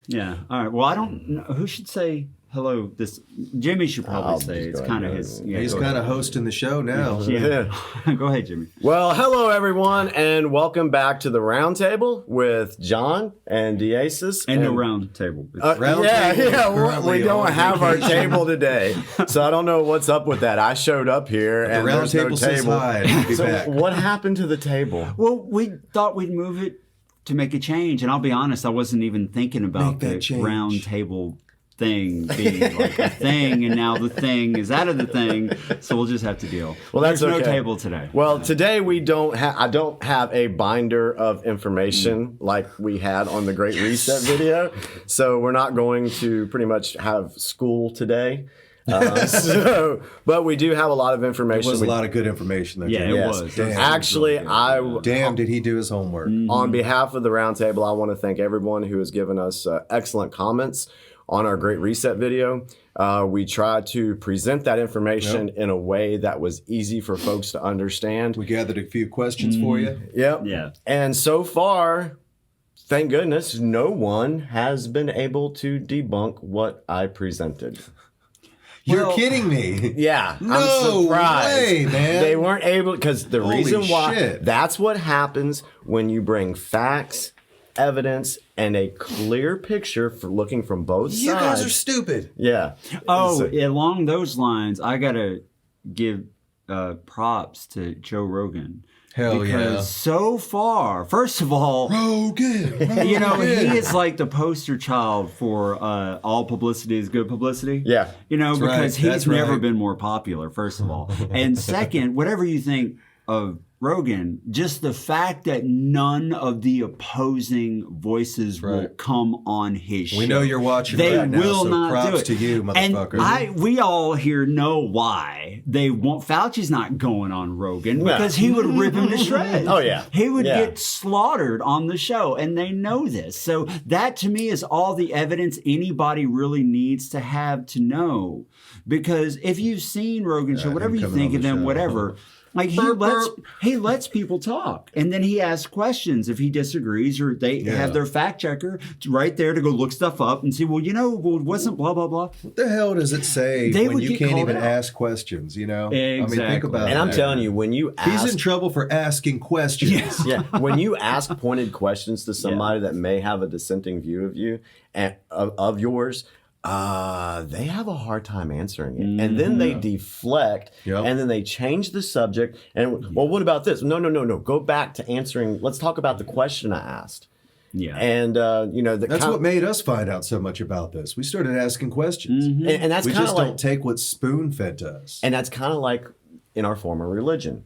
Yeah. All right. Well, I don't know. Who should say hello? Jimmy should probably say. It's kind of his. Yeah, he's kind of hosting the show now. Yeah. Go ahead, Jimmy. Well, hello, everyone, and welcome back to the Roundtable with John and Deasis. And no round table. We don't have our table today, so I don't know what's up with that. I showed up here and the there's no table says table. hi. So what happened to the table? Well, we thought we'd move it to make a change, and I'll be honest, I wasn't even thinking about the round table thing being like a thing, and now the thing is out of the thing, so we'll just have to deal. Well, that's There's okay. no table today. Well, today I don't have a binder of information like we had on the Great Reset video, so we're not going to pretty much have school today. But we do have a lot of information. It was a lot of good information there. Yeah, Jim. it was. Damn. Actually, Damn, did he do his homework? On behalf of the Roundtable, I want to thank everyone who has given us excellent comments on our Great Reset video. We tried to present that information in a way that was easy for folks to understand. We gathered a few questions for you. Yep. Yeah. And so far, thank goodness, no one has been able to debunk what I presented. You're kidding me. Yeah, No I'm surprised. way, man. They weren't able, because the Holy reason why, shit. that's what happens when you bring facts, evidence, and a clear picture for looking from both sides. You guys are stupid. Yeah. Oh, So- along those lines, I gotta give props to Joe Rogan. Hell because so far, first of all, Rogan. you know, he is like the poster child for all publicity is good publicity. Yeah. You know, That's because right. he's That's never right. been more popular, first of all. And second, whatever you think of Rogan, just the fact that none of the opposing voices will come on his show. We know you're watching They right now, will so not props do it. to you, motherfucker. And we all here know why they won't. Fauci's not going on Rogan because he would rip him to shreds. Oh, yeah. He would get slaughtered on the show, and they know this. So that to me is all the evidence anybody really needs to have to know. Because if you've seen Rogan's show, whatever you think of him, whatever. Like he lets people talk, and then he asks questions if he disagrees, or they have their fact checker right there to go look stuff up and see. Well, you know, wasn't blah blah blah. What the hell does it say when you can't even ask questions? You know, Exactly. I mean, think about it. And I'm telling you, when you ask, he's in trouble for asking questions. when you ask pointed questions to somebody that may have a dissenting view of you and of yours, they have a hard time answering it. And then they deflect, and then they change the subject. And, well, what about this? No. Go back to answering. Let's talk about the question I asked. Yeah. And, you know, That's what made us find out so much about this. We started asking questions. And that's we kind of just like, don't take what's spoon fed to us. and that's kind of like in our former religion.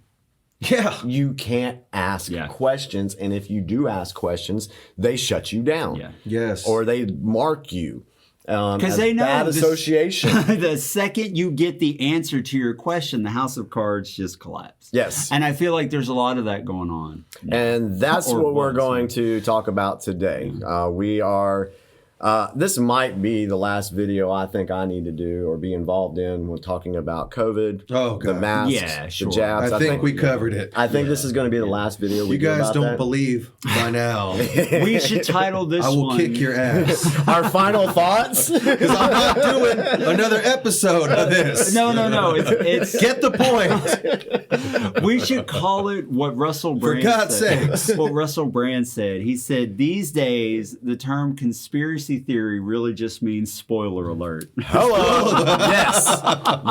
Yeah. You can't ask questions. And if you do ask questions, they shut you down. Yeah. Yes. Or they mark you. Because they know bad association. The second you get the answer to your question, the house of cards just collapse. Yes. And I feel like there's a lot of that going on. And that's what we're going to talk about today. We are, this might be the last video I think I need to do or be involved in when talking about COVID, the masks, the jabs. I think we covered it. I think this is going to be the last video we do about that. You guys don't believe by now. We should title this I will one. kick your ass. Our final thoughts? Because I'm not doing another episode of this. No. It's Get the point. we should call it what Russell Brand For God's said. sakes. What Russell Brand said. He said, these days, the term conspiracy theory really just means spoiler alert. Hello.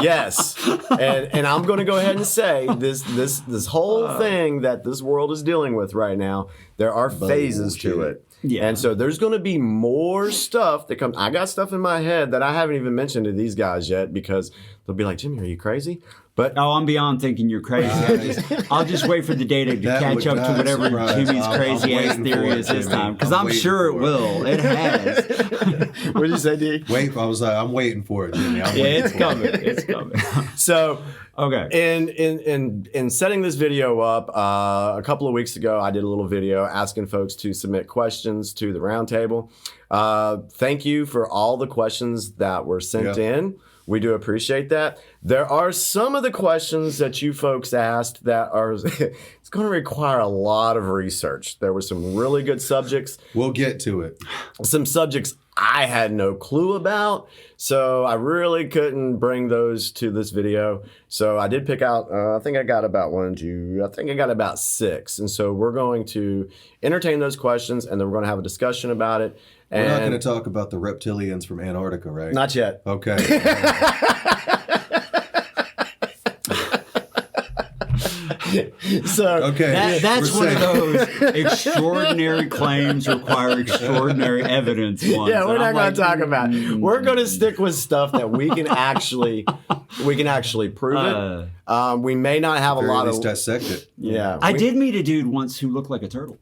Yes. And I'm going to go ahead and say this whole thing that this world is dealing with right now, there are phases to it. Yeah. And so there's going to be more stuff that comes. I got stuff in my head that I haven't even mentioned to these guys yet because they'll be like, Jimmy, are you crazy? But I'm beyond thinking you're crazy. I'll just wait for the data to catch up to whatever Jimmy's crazy ass theory is this time, because I'm sure it will. It has. What did you say, D? Wait, I was like, I'm waiting for it, Jimmy. It's coming. It's coming. So, okay. In setting this video up, a couple of weeks ago, I did a little video asking folks to submit questions to the Roundtable. Thank you for all the questions that were sent in. We do appreciate that. There are some of the questions that you folks asked that are, it's going to require a lot of research. There were some really good subjects. We'll get to it. Some subjects I had no clue about, so I really couldn't bring those to this video. So I did pick out, I think I got about 6. And so we're going to entertain those questions, and then we're going to have a discussion about it. We're not going to talk about the reptilians from Antarctica, right? Not yet. Okay. So okay, that's one of those extraordinary claims require extraordinary evidence ones. Yeah, we're not going to talk about it. We're going to stick with stuff that we can actually prove it. We may not have a lot of dissect it. Yeah, I did meet a dude once who looked like a turtle.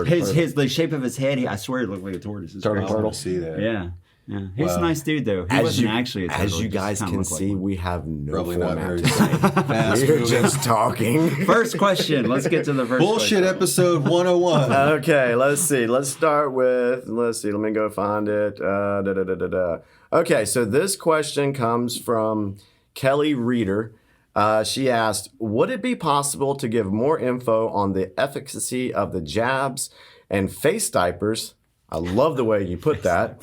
His The shape of his head, I swear, it looked like a tortoise. Turtle. See that? Yeah. Yeah, he's a nice dude though. He wasn't actually a turtle. As you guys can see, we have no Probably not format very today. We're just talking. First question. Let's get to the first Bullshit question. episode 101. Okay, let's see. Let's start with, let me go find it. Okay, so this question comes from Kelly Reeder. She asked, would it be possible to give more info on the efficacy of the jabs and face diapers? I love the way you put that.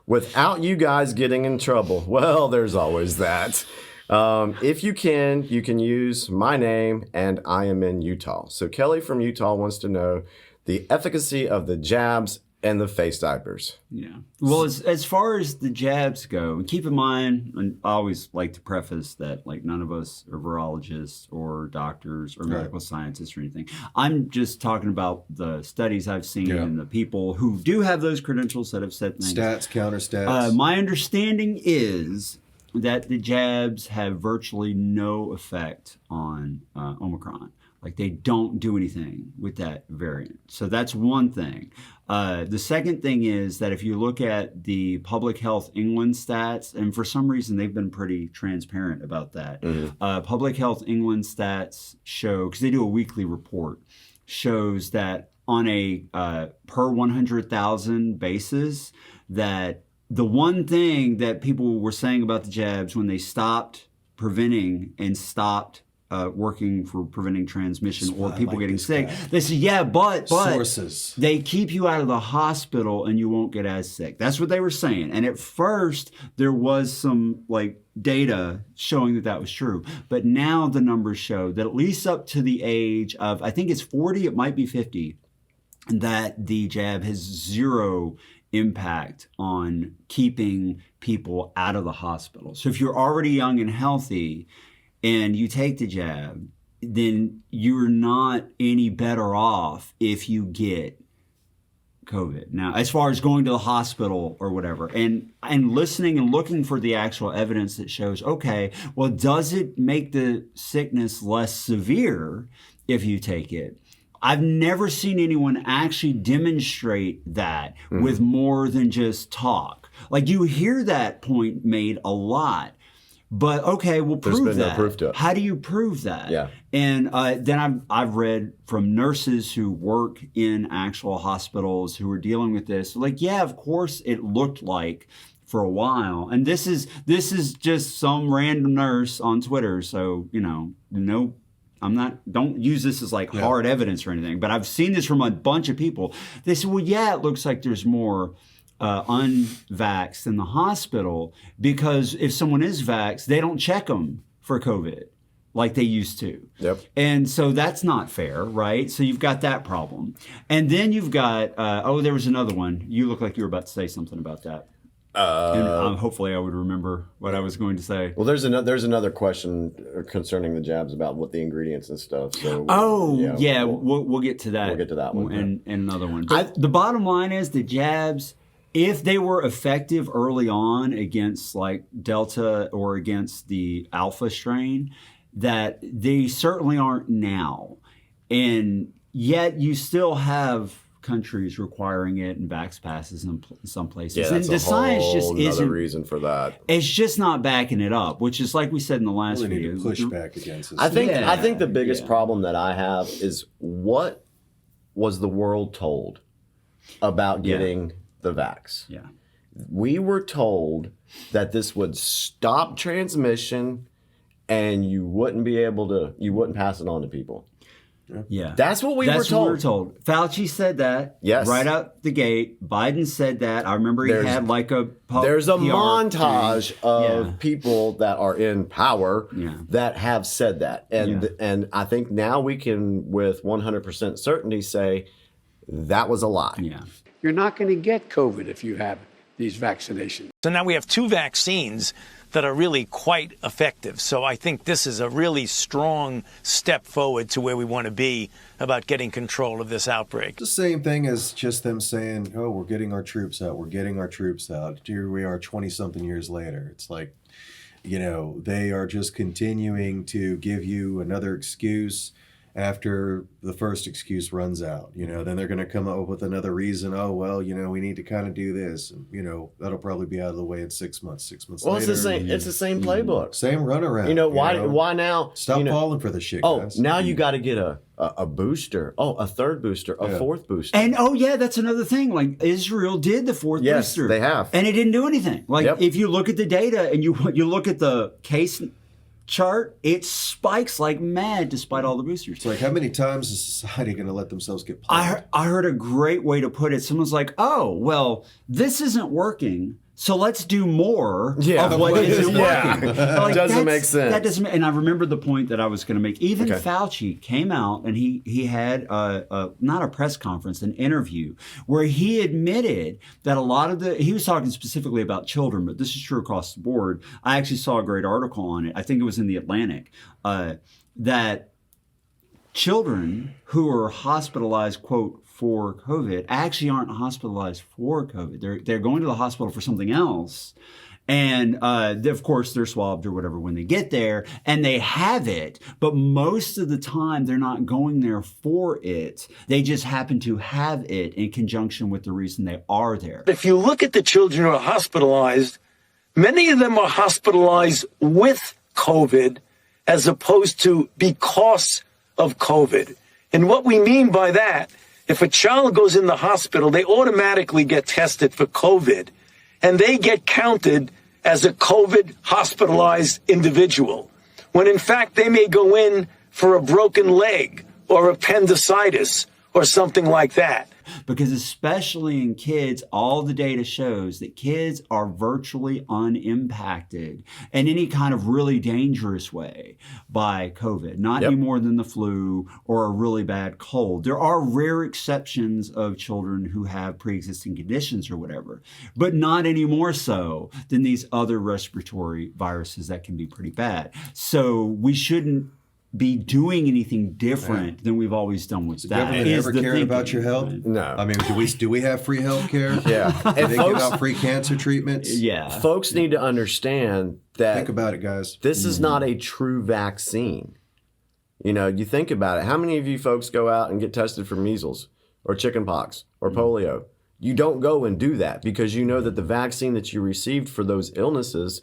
Without you guys getting in trouble. Well, there's always that. If you can use my name, and I am in Utah. So Kelly from Utah wants to know the efficacy of the jabs and the face diapers. Yeah. Well, as far as the jabs go, and keep in mind, and I always like to preface that, like, none of us are virologists or doctors or medical scientists or anything. I'm just talking about the studies I've seen and the people who do have those credentials that have said things. Stats, counter stats. My understanding is that the jabs have virtually no effect on Omicron. Like, they don't do anything with that variant. So that's one thing. The second thing is that if you look at the Public Health England stats, and for some reason they've been pretty transparent about that. Public Health England stats show, because they do a weekly report, shows that on a per 100,000 basis, that the one thing that people were saying about the jabs when they stopped preventing and stopped working for preventing transmission or people getting sick, they say, but sources, they keep you out of the hospital and you won't get as sick. That's what they were saying. And at first there was some data showing that was true, but now the numbers show that at least up to the age of, I think it's 40, it might be 50, that the jab has zero impact on keeping people out of the hospital. So if you're already young and healthy and you take the jab, then you're not any better off if you get COVID. Now, as far as going to the hospital or whatever, and listening and looking for the actual evidence that shows, okay, well, does it make the sickness less severe if you take it? I've never seen anyone actually demonstrate that with more than just talk. Like, you hear that point made a lot. But okay, we'll prove that. There's been no proof to it. How do you prove that? Yeah. And then I've read from nurses who work in actual hospitals who are dealing with this. Like, yeah, of course it looked like for a while. And this is just some random nurse on Twitter. So, don't use this as hard evidence or anything. But I've seen this from a bunch of people. They say, well, yeah, it looks like there's more unvaxxed in the hospital, because if someone is vaxxed, they don't check them for COVID like they used to. Yep. And so that's not fair, right? So you've got that problem. And then you've got, there was another one. You look like you were about to say something about that. And hopefully I would remember what I was going to say. Well, there's another question concerning the jabs about what the ingredients and stuff. So we'll get to that. We'll get to that one. And another one. But the bottom line is the jabs, if they were effective early on against Delta or against the Alpha strain, that they certainly aren't now. And yet you still have countries requiring it and vax passes in some places. Yeah, that's and the science just isn't reason for that. It's just not backing it up, which is like we said in the last video. Need to push back against this. I think the biggest problem that I have is, what was the world told about getting the vax? Yeah. We were told that this would stop transmission and you wouldn't pass it on to people. Yeah. That's what we were told. That's what we were told. Fauci said that. Yes. Right out the gate. Biden said that. I remember he had like a There's a PR montage thing. of people that are in power that have said that. And I think now we can, with 100% certainty, say that was a lie. Yeah. You're not going to get COVID if you have these vaccinations. So now we have 2 vaccines that are really quite effective. So I think this is a really strong step forward to where we want to be about getting control of this outbreak. The same thing as just them saying, oh, we're getting our troops out. We're getting our troops out. Here we are 20-something years later. It's like, they are just continuing to give you another excuse after the first excuse runs out. Then they're going to come up with another reason. Oh, well, we need to kind of do this. And, that'll probably be out of the way in 6 months. 6 months later. It's the same playbook. Same runaround. Why now? Stop falling for the shit, guys. Now you got to get a booster. A third booster, a fourth booster. And that's another thing. Like Israel did the fourth booster. Yes, they have. And it didn't do anything. Like if you look at the data and you look at the case chart, it spikes like mad despite all the boosters. It's like, how many times is society going to let themselves get played? I heard a great way to put it. Someone's like, oh, well, this isn't working, so let's do more of what isn't working. Like, doesn't make sense. That doesn't. And I remember the point that I was going to make. Even Fauci came out and he had not a press conference, an interview where he admitted that a lot of he was talking specifically about children, but this is true across the board. I actually saw a great article on it. I think it was in the Atlantic that children who are hospitalized, quote, for COVID actually aren't hospitalized for COVID. They're going to the hospital for something else. And of course, they're swabbed or whatever when they get there and they have it. But most of the time, they're not going there for it. They just happen to have it in conjunction with the reason they are there. If you look at the children who are hospitalized, many of them are hospitalized with COVID as opposed to because of COVID. And what we mean by that, if a child goes in the hospital, they automatically get tested for COVID, and they get counted as a COVID hospitalized individual, when in fact they may go in for a broken leg or appendicitis or something like that. Because especially in kids, all the data shows that kids are virtually unimpacted in any kind of really dangerous way by COVID, not any more than the flu or a really bad cold. There are rare exceptions of children who have pre-existing conditions or whatever, but not any more so than these other respiratory viruses that can be pretty bad. So we shouldn't be doing anything different than we've always done with that. Does the government ever care about your health? No. I mean, do we have free health care? Yeah. And they give out free cancer treatments? Yeah. Folks need to understand that. Think about it, guys. This is not a true vaccine. You think about it. How many of you folks go out and get tested for measles or chickenpox or polio? You don't go and do that because you know that the vaccine that you received for those illnesses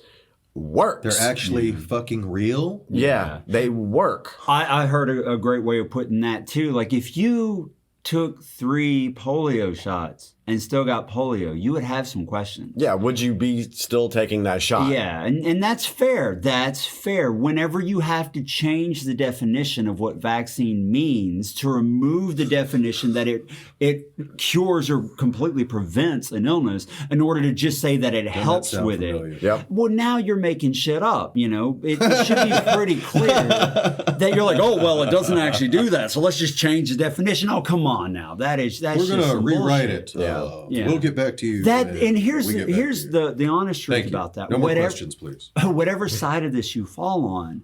works. They're actually fucking real? Yeah, they work. I heard a great way of putting that too. Like if you took 3 polio shots and still got polio, you would have some questions. Yeah, would you be still taking that shot? Yeah, and that's fair. That's fair. Whenever you have to change the definition of what vaccine means to remove the definition that it cures or completely prevents an illness in order to just say that it helps with it. Yep. Well, now you're making shit up, It should be pretty clear that you're like, oh, well, it doesn't actually do that, so let's just change the definition. Oh, come on now. That's We're going to rewrite bullshit. it. We'll get back to you. And here's the honest truth about that. No more questions, please. Whatever side of this you fall on,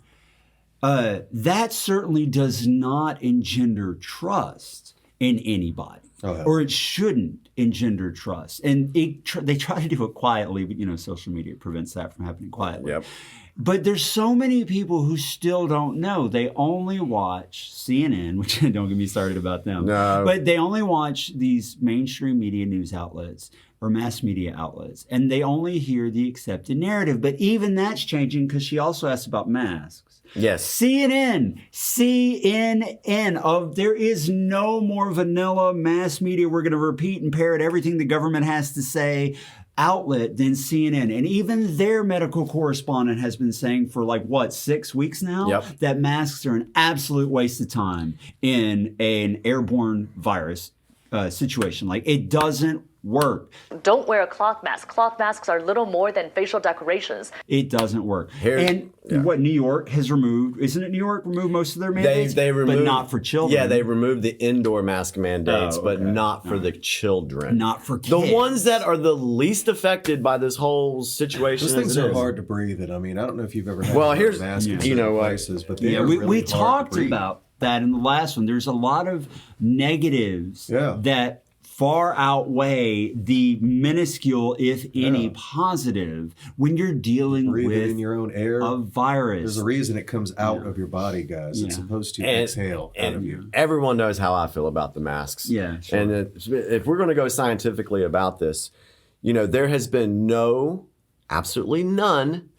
that certainly does not engender trust in anybody, or it shouldn't engender trust. And they try to do it quietly, but social media prevents that from happening quietly. Yep. But there's so many people who still don't know. They only watch CNN, which don't get me started about them. No. But they only watch these mainstream media news outlets or mass media outlets, and they only hear the accepted narrative. But even that's changing because she also asked about masks. Yes. CNN. There is no more vanilla mass media. We're going to repeat and parrot everything the government has to say. outlet than CNN. And even their medical correspondent has been saying for 6 weeks now that masks are an absolute waste of time in an airborne virus situation. It doesn't work. Don't wear a cloth mask. Cloth masks are little more than facial decorations. It doesn't work. What New York has removed, isn't it New York removed most of their mandates? They removed, but not for children. Yeah, they removed the indoor mask mandates, but not for the children. Not for kids. The ones that are the least affected by this whole situation. Those things are hard to breathe in. I mean, I don't know if you've ever had here's masks in places, but we talked about that in the last one. There's a lot of negatives that far outweigh the minuscule, if any, positive when you're dealing with in your own air. A virus. There's a reason it comes out of your body, guys. It's supposed to exhale out of you. Everyone knows how I feel about the masks. Yeah, sure. And if we're going to go scientifically about this, there has been absolutely none,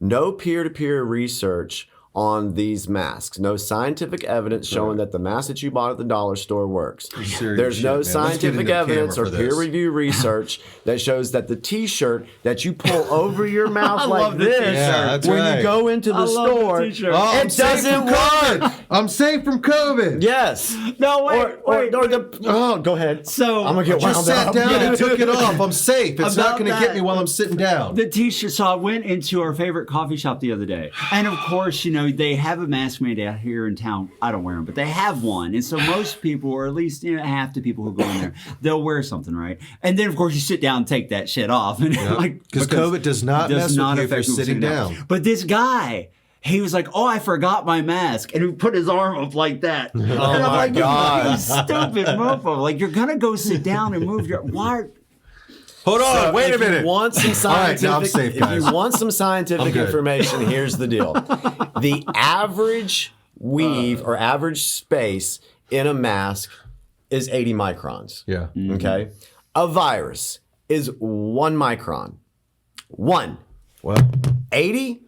no peer-to-peer research on these masks. No scientific evidence showing that the mask that you bought at the dollar store works. There's no scientific evidence or peer-reviewed research that shows that the T-shirt that you pull over your mouth like this when you go into the store, it doesn't work. I'm safe from COVID. Yes. No, wait. Go ahead. So I'm gonna get wound just sat up. down and took it off. I'm safe. It's not going to get me while I'm sitting down. The T-shirt. So I went into our favorite coffee shop the other day, and of course, they have a mask mandate out here in town. I don't wear them, but they have one, and so most people, or at least half the people who go in there, they'll wear something, right? And then, of course, you sit down and take that shit off, and because COVID does not mess with you if you're sitting down. But this guy. He was like, "Oh, I forgot my mask," and he put his arm up like that. Oh, and I'm my God! You stupid mofo! You're gonna go sit down and move your why? Hold on, So wait a minute. You want some scientific, now I'm safe, guys. If you want some scientific information, here's the deal. The average weave or average space in a mask is 80 microns. Yeah. Okay? A virus is 1 micron. 1. Well, 80?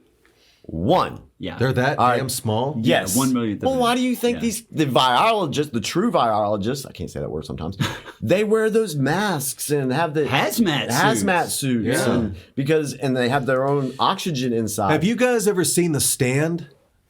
1. Yeah. They're that damn small? Yes. 1 millionth. Well, why do you think the virologists, the true virologists, I can't say that word sometimes, they wear those masks and have the hazmat suits. Yeah. And they have their own oxygen inside. Have you guys ever seen The Stand?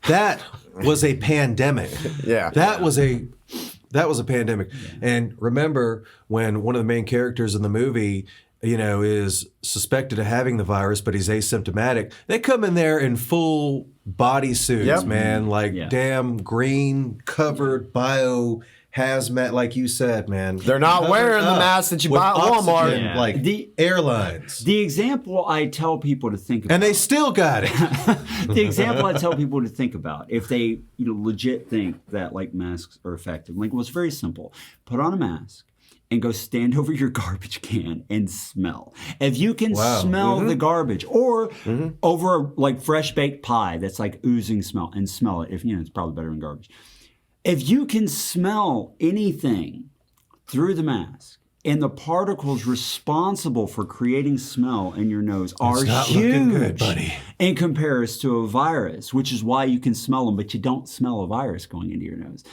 That was a pandemic. That was a pandemic. And remember when one of the main characters in the movie is suspected of having the virus, but he's asymptomatic. They come in there in full body suits, man, damn green covered bio hazmat, like you said, man. They're not wearing the masks that you buy at Walmart. Like the airlines. The example I tell people to think about. And they still got it. The example I tell people to think about, if they legit think that masks are effective, it's very simple. Put on a mask and go stand over your garbage can and smell. If you can smell the garbage, or over fresh baked pie that's oozing smell, and smell it, if it's probably better than garbage. If you can smell anything through the mask, and the particles responsible for creating smell in your nose are huge good, buddy. In comparison to a virus, which is why you can smell them, but you don't smell a virus going into your nose,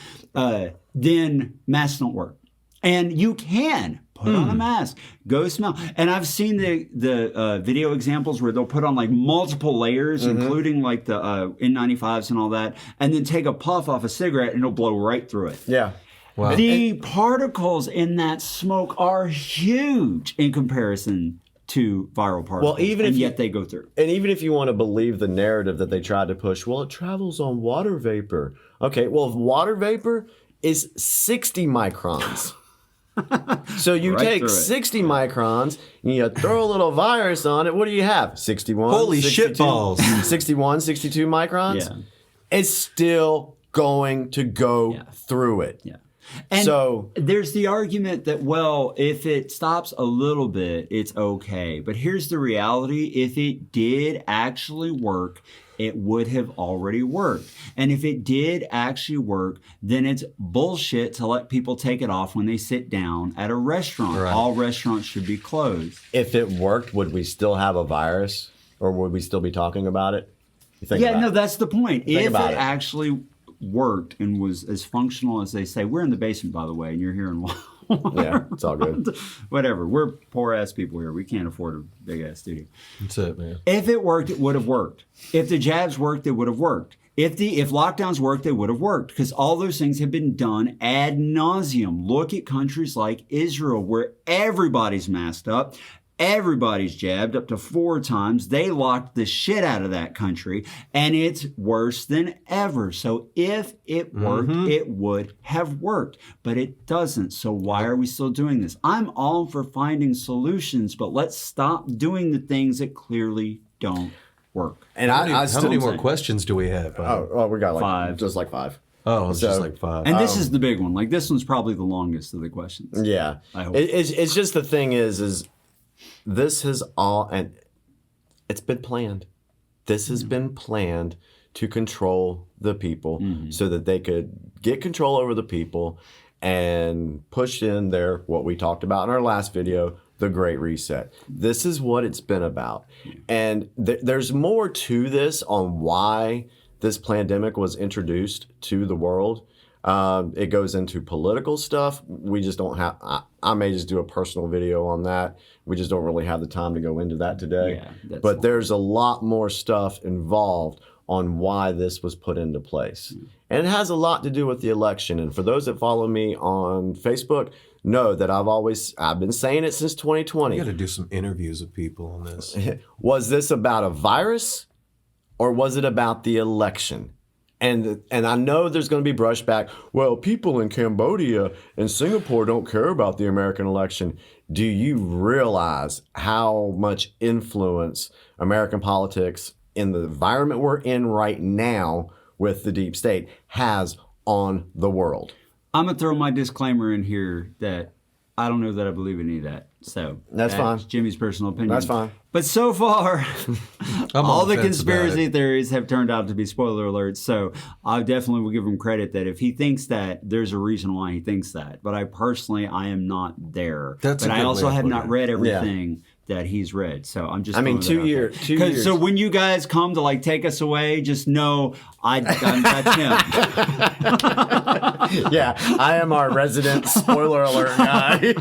then masks don't work. And you can put on a mask, go smell. And I've seen the video examples where they'll put on multiple layers, including the N95s and all that, and then take a puff off a cigarette and it'll blow right through it. Yeah. Wow. The particles in that smoke are huge in comparison to viral particles. Well, yet they go through. And even if you want to believe the narrative that they tried to push, well, it travels on water vapor. Okay, well, water vapor is 60 microns. So you take 60 microns and you throw a little virus on it. What do you have? 61? Holy 62, shitballs. 61, 62 microns? Yeah. It's still going to go through it. Yeah. And so there's the argument that, well, if it stops a little bit, it's okay. But here's the reality. If it did actually work, it would have already worked. And if it did actually work, then it's bullshit to let people take it off when they sit down at a restaurant. Right. All restaurants should be closed. if it worked, would we still have a virus, or would we still be talking about it? You think Yeah, about no, it. that's the point. Think If about it it. actually worked and was as functional as they say, we're in the basement, by the way, and you're here in Yeah, it's all good. Whatever. We're poor ass people here. We can't afford a big ass studio. That's it, man. If it worked, it would have worked. If the jabs worked, it would have worked. If lockdowns worked, they would have worked, because all those things have been done ad nauseum. Look at countries like Israel, where everybody's masked up. Everybody's jabbed up to 4 times. They locked the shit out of that country, and it's worse than ever. So if it worked, it would have worked, but it doesn't. So why are we still doing this? I'm all for finding solutions, but let's stop doing the things that clearly don't work. And How many more questions do we have? Oh, we got like 5. just like 5. Oh, it's just like 5. And this is the big one. Like, this one's probably the longest of the questions. Yeah. I hope. It's just the thing is this has all, and it's been planned. This has been planned to control the people so that they could get control over the people and push in their, what we talked about in our last video, the Great Reset. This is what it's been about. And there's more to this on why this pandemic was introduced to the world. It goes into political stuff. We just don't have, I may just do a personal video on that. We just don't really have the time to go into that today. Yeah, but there's a lot more stuff involved on why this was put into place. And it has a lot to do with the election. And for those that follow me on Facebook, know that I've been saying it since 2020. You got to do some interviews with people on this. Was this about a virus or was it about the election? And I know there's going to be brushback. Well, people in Cambodia and Singapore don't care about the American election. Do you realize how much influence American politics in the environment we're in right now with the deep state has on the world? I'm going to throw my disclaimer in here that I don't know that I believe any of that. So that's fine. Jimmy's personal opinion. That's fine. But so far, all the conspiracy theories theories have turned out to be spoiler alerts. So I definitely will give him credit that if he thinks that, there's a reason why he thinks that. But I am not there. That's but a I good also way to have put not it. read everything that he's read. So I'm just. I mean, 2 years. 2 years. So when you guys come to like take us away, just know that's him. Yeah, I am our resident spoiler alert guy.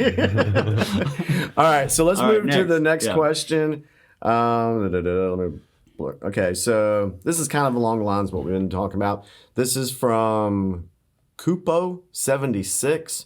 All right, so let's move to the next question. Okay, so this is kind of along the lines of what we've been talking about. This is from Cupo76.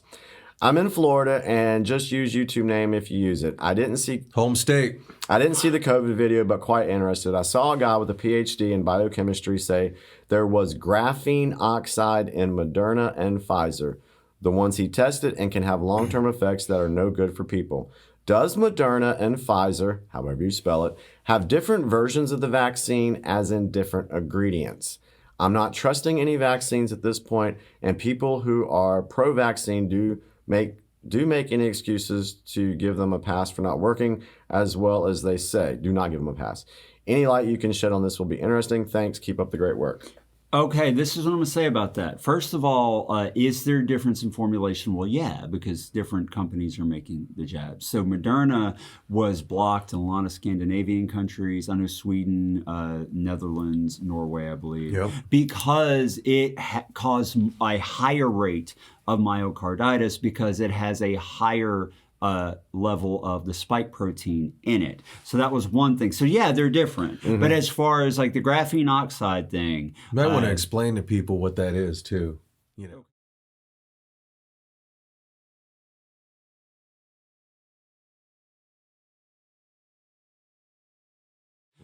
I'm in Florida and just use YouTube name if you use it. I didn't see home state. I didn't see the COVID video, but quite interested. I saw a guy with a PhD in biochemistry say there was graphene oxide in Moderna and Pfizer, the ones he tested, and can have long-term effects that are no good for people. Does Moderna and Pfizer, however you spell it, have different versions of the vaccine as in different ingredients? I'm not trusting any vaccines at this point, and people who are pro-vaccine do make any excuses to give them a pass for not working as well as they say. Do not give them a pass. Any light you can shed on this will be interesting. Thanks. Keep up the great work. Okay, this is what I'm going to say about that. First of all, is there a difference in formulation? Well, yeah, because different companies are making the jabs. So Moderna was blocked in a lot of Scandinavian countries. I know Sweden, Netherlands, Norway, I believe, because it caused a higher rate of myocarditis because it has a higher level of the spike protein in it. So that was one thing. So yeah, they're different. But as far as like the graphene oxide thing, you might want to explain to people what that is too. You know.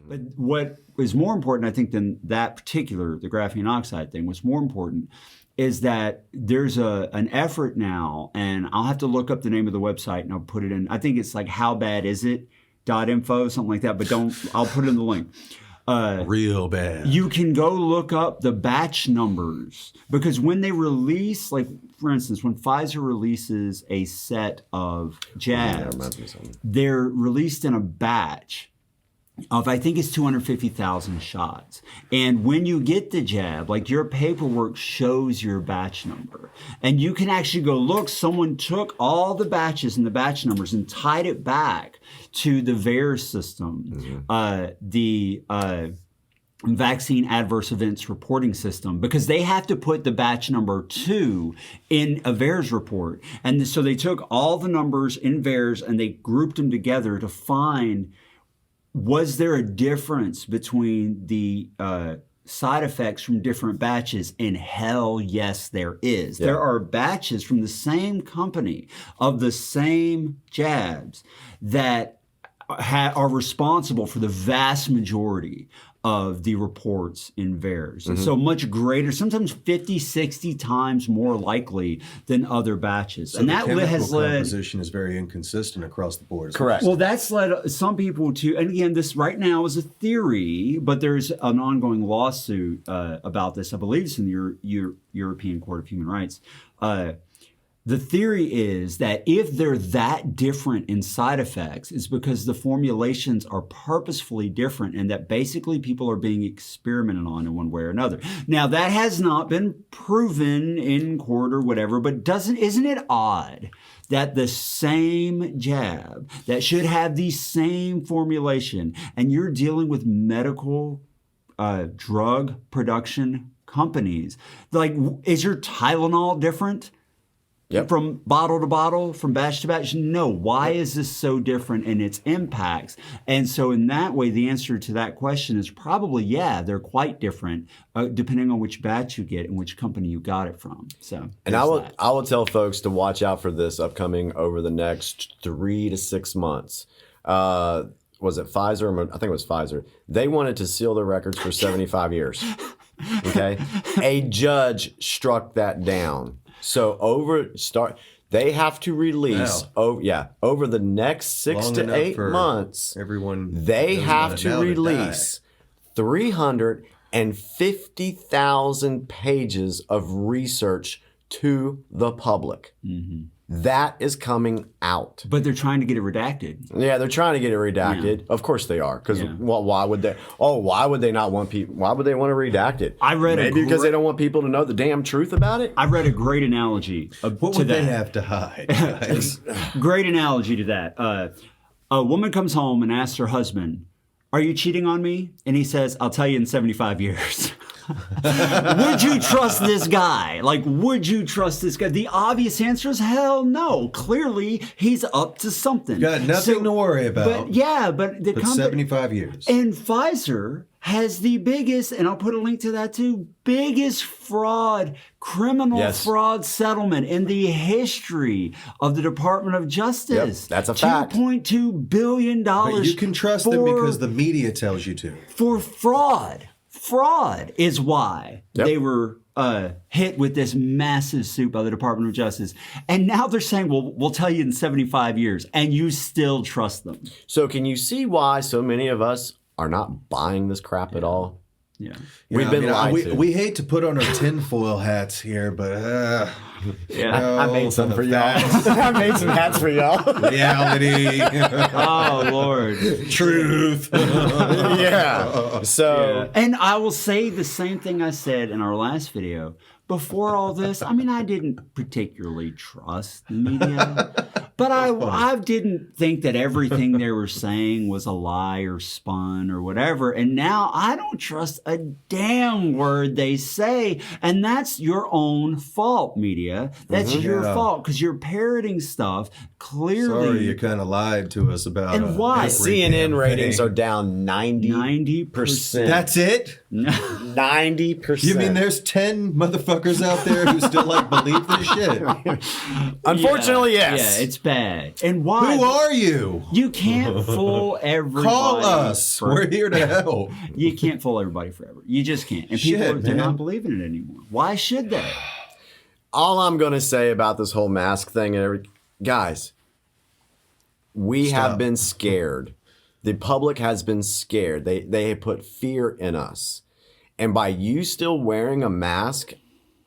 But what is more important, I think, than that particular, the graphene oxide thing, what's more important is that there's an effort now, and I'll have to look up the name of the website and I'll put it in. I think it's like howbadisit.info, something like that, but I'll put it in the link. Real bad. You can go look up the batch numbers because when they release, like for instance, when Pfizer releases a set of jabs, they're released in a batch of, I think it's 250,000 shots. And when you get the jab, like your paperwork shows your batch number. And you can actually go, look, someone took all the batches and the batch numbers and tied it back to the VAERS system. vaccine adverse events reporting system, because they have to put the batch number 2 in a VAERS report. And so they took all the numbers in VAERS and they grouped them together to find, was there a difference between the side effects from different batches? And hell yes, there is. Yeah. There are batches from the same company of the same jabs that are responsible for the vast majority of the reports in VAERS. Mm-hmm. So much greater, sometimes 50, 60 times more likely than other batches. So and the that chemical has led... composition is very inconsistent across the board. Correct. Well, that's led some people to, and again, this right now is a theory, but there's an ongoing lawsuit about this. I believe it's in the European Court of Human Rights. The theory is that if they're that different in side effects, it's because the formulations are purposefully different and that basically people are being experimented on in one way or another. Now, that has not been proven in court or whatever, but isn't it odd that the same jab that should have the same formulation, and you're dealing with medical drug production companies, like, is your Tylenol different? Yep. From bottle to bottle, from batch to batch? No. Why is this so different in its impacts? And so in that way, the answer to that question is probably, yeah, they're quite different depending on which batch you get and which company you got it from. So, and I will tell folks to watch out for this upcoming over the next 3 to 6 months. Was it Pfizer? I think it was Pfizer. They wanted to seal their records for 75 years. Okay? A judge struck that down. So they have to release over the next 6 to 8 months. They have to release 350,000 pages of research to the public. Mm-hmm. That is coming out. But they're trying to get it redacted. Yeah, they're trying to get it redacted. Yeah. Of course they are. Because why would they? Why would they not want people? Why would they want to redact it? Maybe because they don't want people to know the damn truth about it. I read a great analogy. What would they have to hide? Great analogy to that. A woman comes home and asks her husband, "Are you cheating on me?" And he says, "I'll tell you in 75 years." Would you trust this guy? Like, would you trust this guy? The obvious answer is hell no. Clearly, he's up to something. Got nothing to worry about. But the company, 75 years. And Pfizer has the biggest, and I'll put a link to that too, biggest criminal fraud settlement in the history of the Department of Justice. Yep, that's a fact. $2.2 billion. But you can trust them because the media tells you to. For fraud. Fraud is why they were hit with this massive suit by the Department of Justice. And now they're saying, well, we'll tell you in 75 years, and you still trust them. So can you see why so many of us are not buying this crap at all? Yeah. We've been lied to. We hate to put on our tinfoil hats here, but I made some for y'all. I made some hats for y'all. Reality. Oh, Lord. Truth. Yeah. So. And I will say the same thing I said in our last video. Before all this, I mean, I didn't particularly trust the media, but I didn't think that everything they were saying was a lie or spun or whatever. And now I don't trust a damn word they say. And that's your own fault, media. That's your fault because you're parroting stuff clearly. Sorry, you kind of lied to us about it. And why? CNN ratings are down 90%. That's it? 90%. You mean there's 10 motherfuckers out there who still believe this shit? Unfortunately, yes. Yeah, it's bad. And why? Who are you? You can't fool everybody. Call us. We're here to help. You can't fool everybody forever. You just can't. And they're not believing it anymore. Why should they? All I'm going to say about this whole mask thing, guys, we have been scared. The public has been scared. They have put fear in us. And by you still wearing a mask,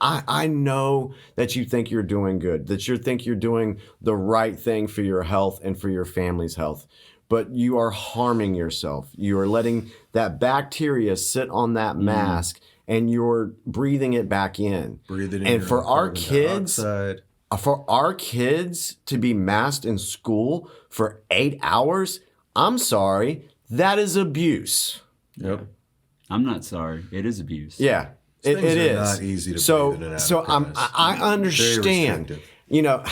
I know that you think you're doing good, that you think you're doing the right thing for your health and for your family's health, but you are harming yourself. You are letting that bacteria sit on that mask and you're breathing it back in. And for our kids, to be masked in school for 8 hours, I'm sorry, that is abuse. Yep. I'm not sorry. It is abuse. Yeah, it Things are is. not easy to so breathe in and out so of, guys. I Very understand. restrictive. You know,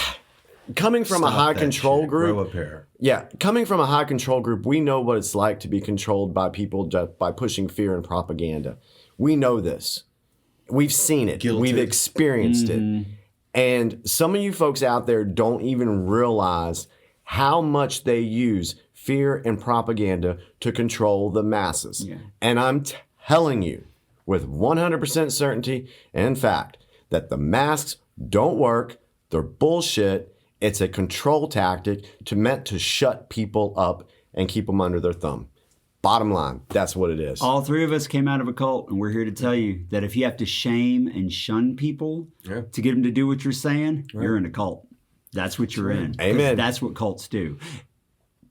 coming from a Stop high that control shit. group. Grow a pair. Yeah, coming from a high control group, we know what it's like to be controlled by people just by pushing fear and propaganda. We know this. We've seen it. Guilty. We've experienced it. And some of you folks out there don't even realize how much they use fear and propaganda to control the masses. Yeah. And I'm telling you with 100% certainty and fact that the masks don't work. They're bullshit. It's a control tactic meant to shut people up and keep them under their thumb. Bottom line, that's what it is. All three of us came out of a cult, and we're here to tell you that if you have to shame and shun people to get them to do what you're saying, you're in a cult. That's what you're in. Amen. That's what cults do.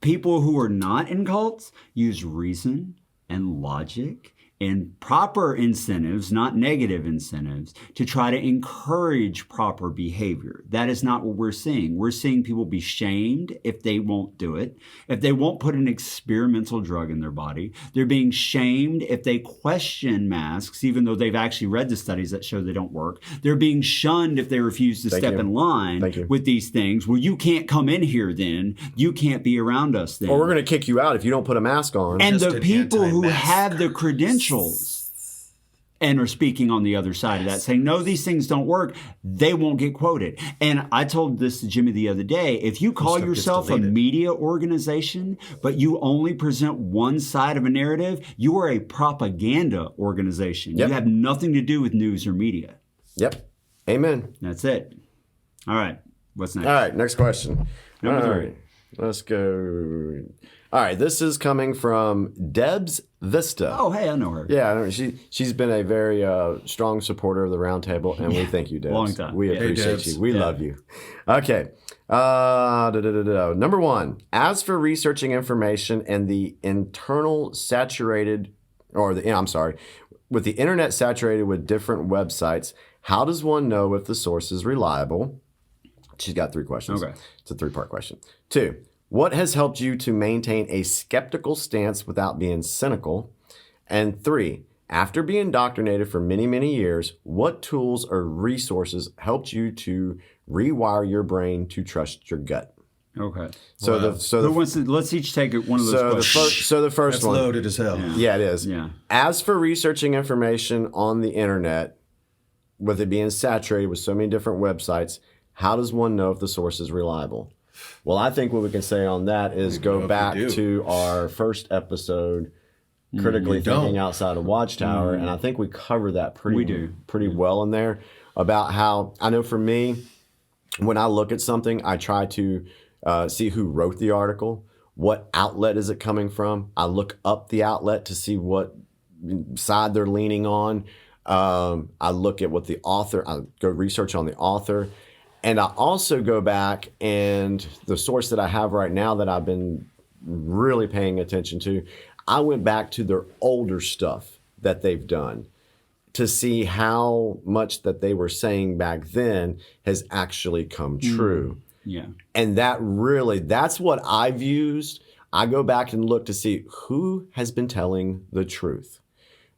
People who are not in cults use reason and logic and proper incentives, not negative incentives, to try to encourage proper behavior. That is not what we're seeing. We're seeing people be shamed if they won't do it, if they won't put an experimental drug in their body. They're being shamed if they question masks, even though they've actually read the studies that show they don't work. They're being shunned if they refuse to step in line with these things. Well, you can't come in here then. You can't be around us then. Or we're going to kick you out if you don't put a mask on. And Just the an people who anti-mask. have the credentials and are speaking on the other side of that, saying, no, these things don't work, they won't get quoted. And I told this to Jimmy the other day, if you call Stuff gets yourself a deleted. media organization, but you only present one side of a narrative, you are a propaganda organization. Yep. You have nothing to do with news or media. Yep. Amen. That's it. All right. What's next? All right, next question. Number All 3. right, let's go. All right, this is coming from Debs Vista. Oh, hey, I know her. Yeah, I know. She's been a very strong supporter of the Roundtable, and we thank you, Debs. Long time. We Yeah. appreciate Hey, Debs. you. We love you. Okay. Number 1, as for researching information and the internal saturated, with the internet saturated with different websites, how does one know if the source is reliable? She's got 3 questions. Okay. It's a 3-part question. 2, what has helped you to maintain a skeptical stance without being cynical? And 3, after being indoctrinated for many, many years, what tools or resources helped you to rewire your brain to trust your gut? Okay. So Let's each take one of those questions. the first That's one. loaded as hell. Yeah, it is. Yeah. As for researching information on the internet, with it being saturated with so many different websites, how does one know if the source is reliable? Well, I think what we can say on that is go back to our first episode, Critically Thinking Outside of Watchtower, and I think we cover that pretty well in there about how, I know for me, when I look at something, I try to see who wrote the article, what outlet is it coming from. I look up the outlet to see what side they're leaning on. I look at what the author, I go research on the author. And I also go back, and the source that I have right now that I've been really paying attention to, I went back to their older stuff that they've done to see how much that they were saying back then has actually come true. Yeah. And that's what I've used. I go back and look to see who has been telling the truth.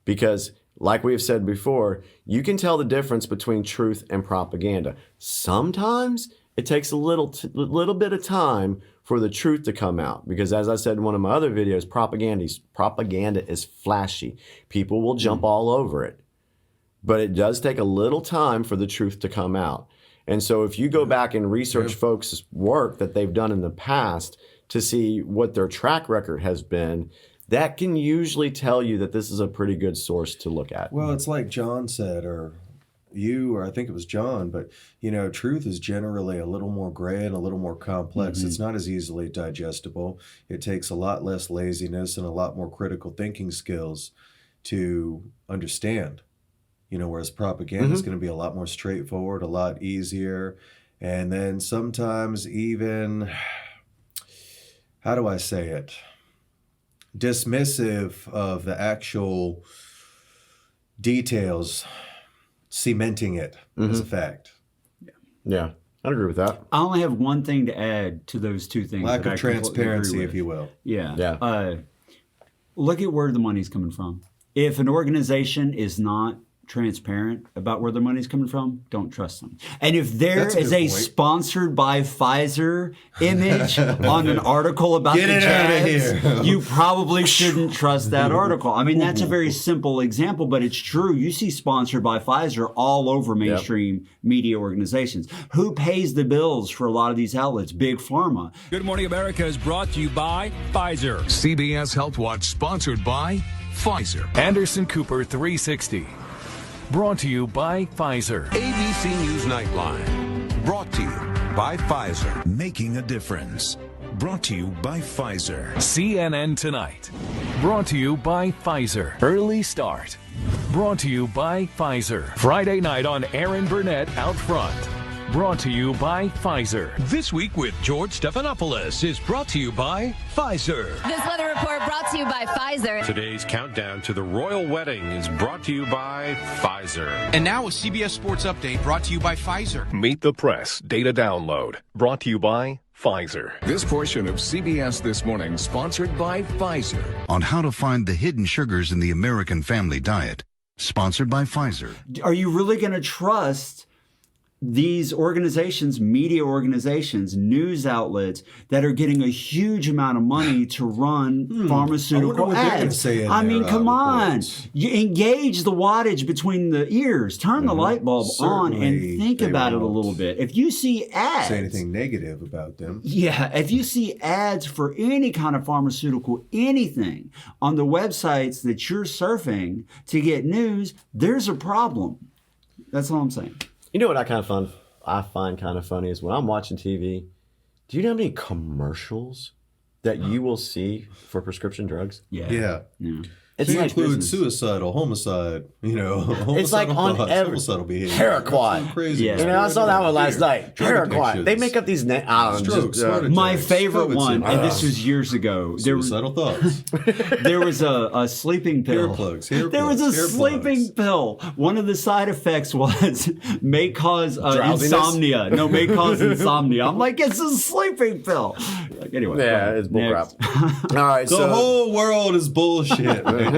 Because like we have said before, you can tell the difference between truth and propaganda. Sometimes it takes a little bit of time for the truth to come out. Because as I said in one of my other videos, propaganda is flashy. People will jump all over it. But it does take a little time for the truth to come out. And so if you go back and research folks' work that they've done in the past to see what their track record has been, that can usually tell you that this is a pretty good source to look at. Well, it's like John said, or you, or I think it was John, but, truth is generally a little more gray and a little more complex. Mm-hmm. It's not as easily digestible. It takes a lot less laziness and a lot more critical thinking skills to understand. Whereas propaganda is going to be a lot more straightforward, a lot easier. And then sometimes even, how do I say it? Dismissive of the actual details, cementing it as a fact. Yeah, I'd agree with that. I only have one thing to add to those 2 things. Lack that of I completely transparency, agree if with. you will. Yeah. Yeah. Look at where the money's coming from. If an organization is not transparent about where their money's coming from, don't trust them. And if there is a sponsored by Pfizer image on an article about the jabs, you probably shouldn't trust that article. I mean, that's a very simple example, but it's true. You see sponsored by Pfizer all over mainstream media organizations. Who pays the bills for a lot of these outlets? Big Pharma. Good Morning America is brought to you by Pfizer. CBS Health Watch sponsored by Pfizer. Anderson Cooper 360. Brought to you by Pfizer. ABC News Nightline. Brought to you by Pfizer. Making a difference. Brought to you by Pfizer. CNN Tonight. Brought to you by Pfizer. Early Start. Brought to you by Pfizer. Friday night on Aaron Burnett Out Front. Brought to you by Pfizer. This Week with George Stephanopoulos is brought to you by Pfizer. This weather report brought to you by Pfizer. Today's countdown to the royal wedding is brought to you by Pfizer. And now a CBS Sports Update brought to you by Pfizer. Meet the Press Data Download brought to you by Pfizer. This portion of CBS This Morning sponsored by Pfizer. On how to find the hidden sugars in the American family diet. Sponsored by Pfizer. Are you really going to trust these organizations, media organizations, news outlets that are getting a huge amount of money to run pharmaceutical ads? I mean, come on. You engage the wattage between the ears, turn the light bulb on and think about it a little bit. If you see ads, say anything negative about them. Yeah, if you see ads for any kind of pharmaceutical, anything on the websites that you're surfing to get news, there's a problem. That's all I'm saying. You know what I find kind of funny is when I'm watching TV, do you know how many commercials that you will see for prescription drugs? Yeah. It's It like includes suicidal, homicide, it's like on every suicidal behavior. Paraquat. Crazy. I saw that one last night. Paraquat. They make up these names. My favorite one, and this was years ago. Suicidal thoughts. There was a sleeping pill. There was a sleeping pill. One of the side effects was may cause insomnia. No, may cause insomnia. I'm like, it's a sleeping pill. Like, anyway. Yeah, it's bullcrap. All right. The whole world is bullshit, man.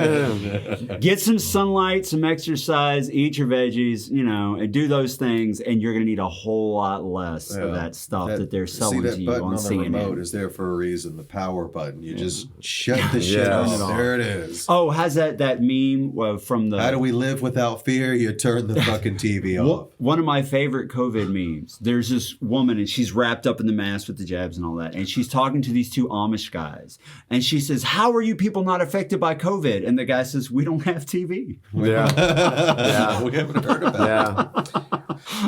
Get some sunlight, some exercise, eat your veggies, and do those things, and you're going to need a whole lot less of that stuff that they're selling to you on CNN. The remote is there for a reason. The power button. You just shut the shit off. There it is. Oh, has that meme from the... How do we live without fear? You turn the fucking TV off. One of my favorite COVID memes. There's this woman, and she's wrapped up in the mask with the jabs and all that, and she's talking to these two Amish guys, and she says, "How are you people not affected by COVID?" And the guy says, "We don't have TV." Yeah. We haven't heard about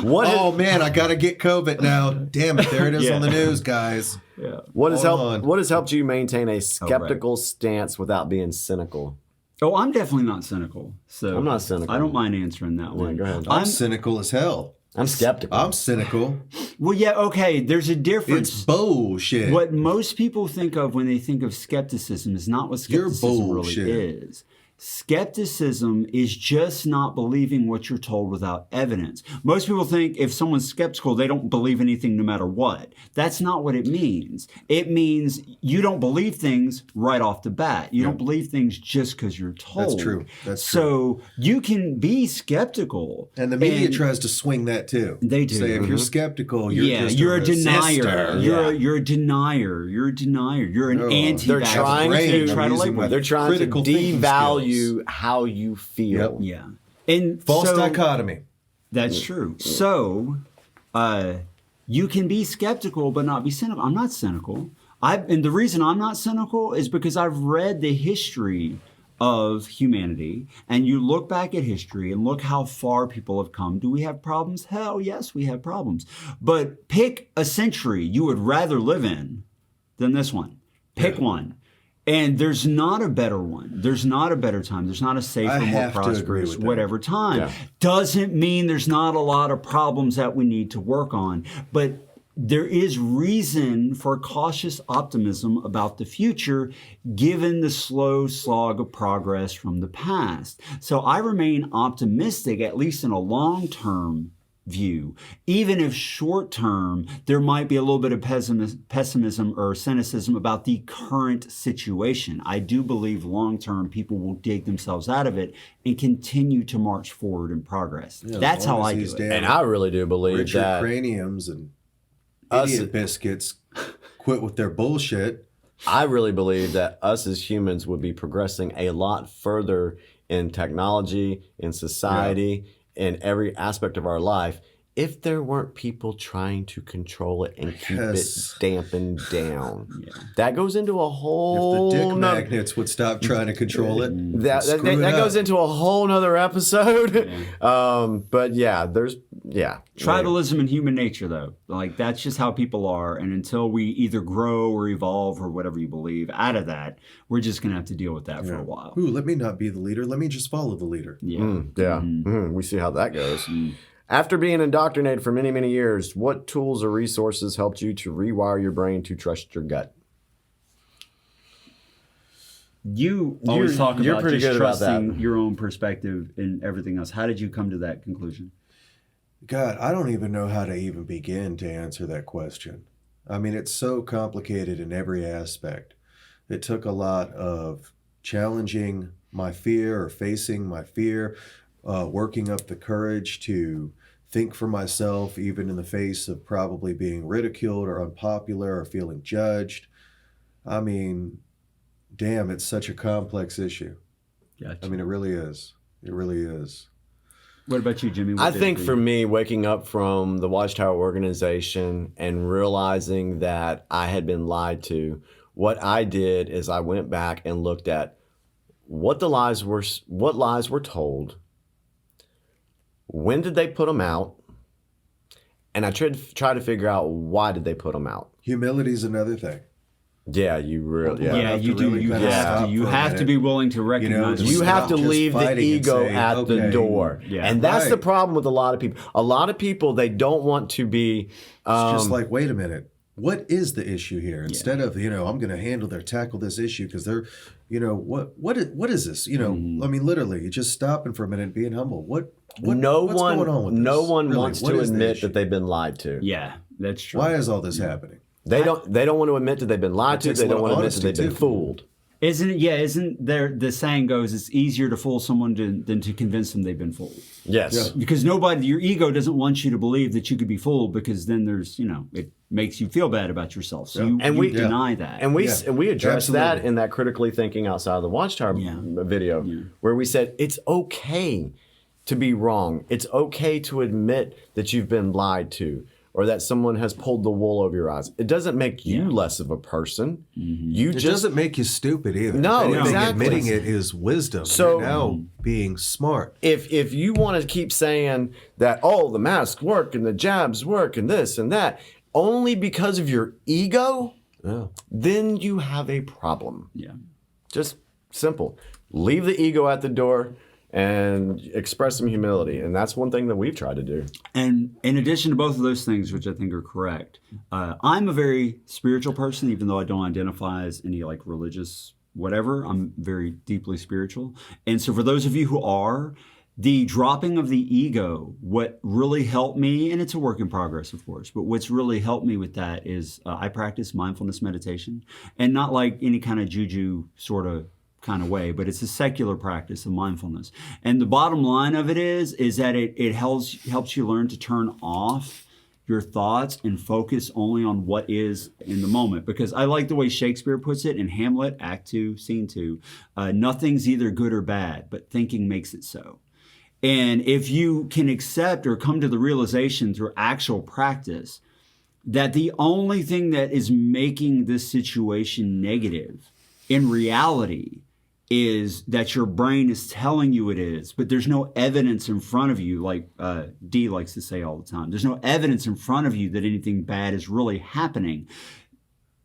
it. Man, I got to get COVID now. Damn it. There it is on the news, guys. Yeah. What has helped you maintain a skeptical stance without being cynical? Oh, I'm definitely not cynical. So I'm not cynical. I don't mind answering that one. Go ahead. I'm cynical as hell. I'm skeptical. I'm cynical. Well, yeah, okay. There's a difference. It's bullshit. What most people think of when they think of skepticism is not what skepticism really is. Skepticism is just not believing what you're told without evidence. Most people think if someone's skeptical, they don't believe anything no matter what. That's not what it means. It means you don't believe things right off the bat. You don't believe things just because you're told. That's true. So you can be skeptical. And the media tries to swing that too. They do. Say if you're skeptical, you're just you're a denier. You're a denier. You're a denier. You're an anti-vaxxer. They're trying to devalue how you feel. Yeah. And false dichotomy. That's true. So you can be skeptical but not be cynical. I'm not cynical. And the reason I'm not cynical is because I've read the history of humanity, and you look back at history and look how far people have come. Do we have problems? Hell yes, we have problems. But pick a century you would rather live in than this one. Pick one. And there's not a better one. There's not a better time. There's not a safer, more prosperous, whatever time. Yeah. Doesn't mean there's not a lot of problems that we need to work on. But there is reason for cautious optimism about the future, given the slow slog of progress from the past. So I remain optimistic, at least in a long-term view, even if short term there might be a little bit of pessimism or cynicism about the current situation. I do believe long term people will dig themselves out of it and continue to march forward in progress. Yeah, that's how I do it. And I really do believe Richard that Craniums and idiot biscuits quit with their bullshit. I really believe that us as humans would be progressing a lot further in technology, in society, in every aspect of our life, if there weren't people trying to control it and keep it dampened down. That goes into a whole... If the dick magnets would stop trying to control it, that goes into a whole nother episode. But yeah, Tribalism and human nature, though. Like, that's just how people are. And until we either grow or evolve or whatever you believe out of that, we're just going to have to deal with that for a while. Ooh, let me not be the leader. Let me just follow the leader. We see how that goes. After being indoctrinated for many, many years, what tools or resources helped you to rewire your brain to trust your gut? You always talk you're about pretty just good about trusting that. your own perspective and everything else. How did you come to that conclusion? God, I don't even know how to even begin to answer that question. I mean, it's so complicated in every aspect. It took a lot of challenging my fear or facing my fear, working up the courage to think for myself, even in the face of probably being ridiculed or unpopular or feeling judged. I mean, damn, it's such a complex issue. Gotcha. I mean, it really is. It really is. What about you, Jimmy? I think for me, waking up from the Watchtower organization and realizing that I had been lied to, what I did is I went back and looked at what lies were told, when did they put them out, and I try to figure out why did they put them out. Humility is another thing. Yeah, you really. Yeah, you do. You have to be willing to recognize. You have to leave the ego at the door, and that's the problem with a lot of people. A lot of people, they don't want to be. It's just like, wait a minute. What is the issue here? Instead of, I'm going to tackle this issue because they're, what is this? I mean, literally, you're just stopping for a minute and being humble. What's going on with this? No one wants to admit that they've been lied to. Yeah, that's true. Why is all this happening? They don't want to admit that they've been lied to. They don't want to admit that they've been fooled. Isn't there, the saying goes, it's easier to fool someone than to convince them they've been fooled. Yes. Because your ego doesn't want you to believe that you could be fooled, because then there's, it makes you feel bad about yourself. So you deny that. And we addressed that in that critically thinking outside of the Watchtower video, where we said it's okay to be wrong. It's okay to admit that you've been lied to, or that someone has pulled the wool over your eyes. It doesn't make you less of a person. It doesn't make you stupid either. No, exactly. Admitting it is wisdom. So you're now being smart. If you want to keep saying that, the masks work and the jabs work and this and that, only because of your ego, then you have a problem. Yeah. Just simple. Leave the ego at the door and express some humility. And that's one thing that we've tried to do. And in addition to both of those things, which I think are correct, I'm a very spiritual person, even though I don't identify as any religious whatever. I'm very deeply spiritual. And so for those of you who are, the dropping of the ego, what really helped me, and it's a work in progress, of course, but what's really helped me with that is I practice mindfulness meditation, and not like any kind of juju kind of way, but it's a secular practice of mindfulness. And the bottom line of it is that it helps you learn to turn off your thoughts and focus only on what is in the moment. Because I like the way Shakespeare puts it in Hamlet, Act 2, Scene 2, nothing's either good or bad, but thinking makes it so. And if you can accept or come to the realization through actual practice that the only thing that is making this situation negative in reality is that your brain is telling you it is, but there's no evidence in front of you, like Dee likes to say all the time. There's no evidence in front of you that anything bad is really happening.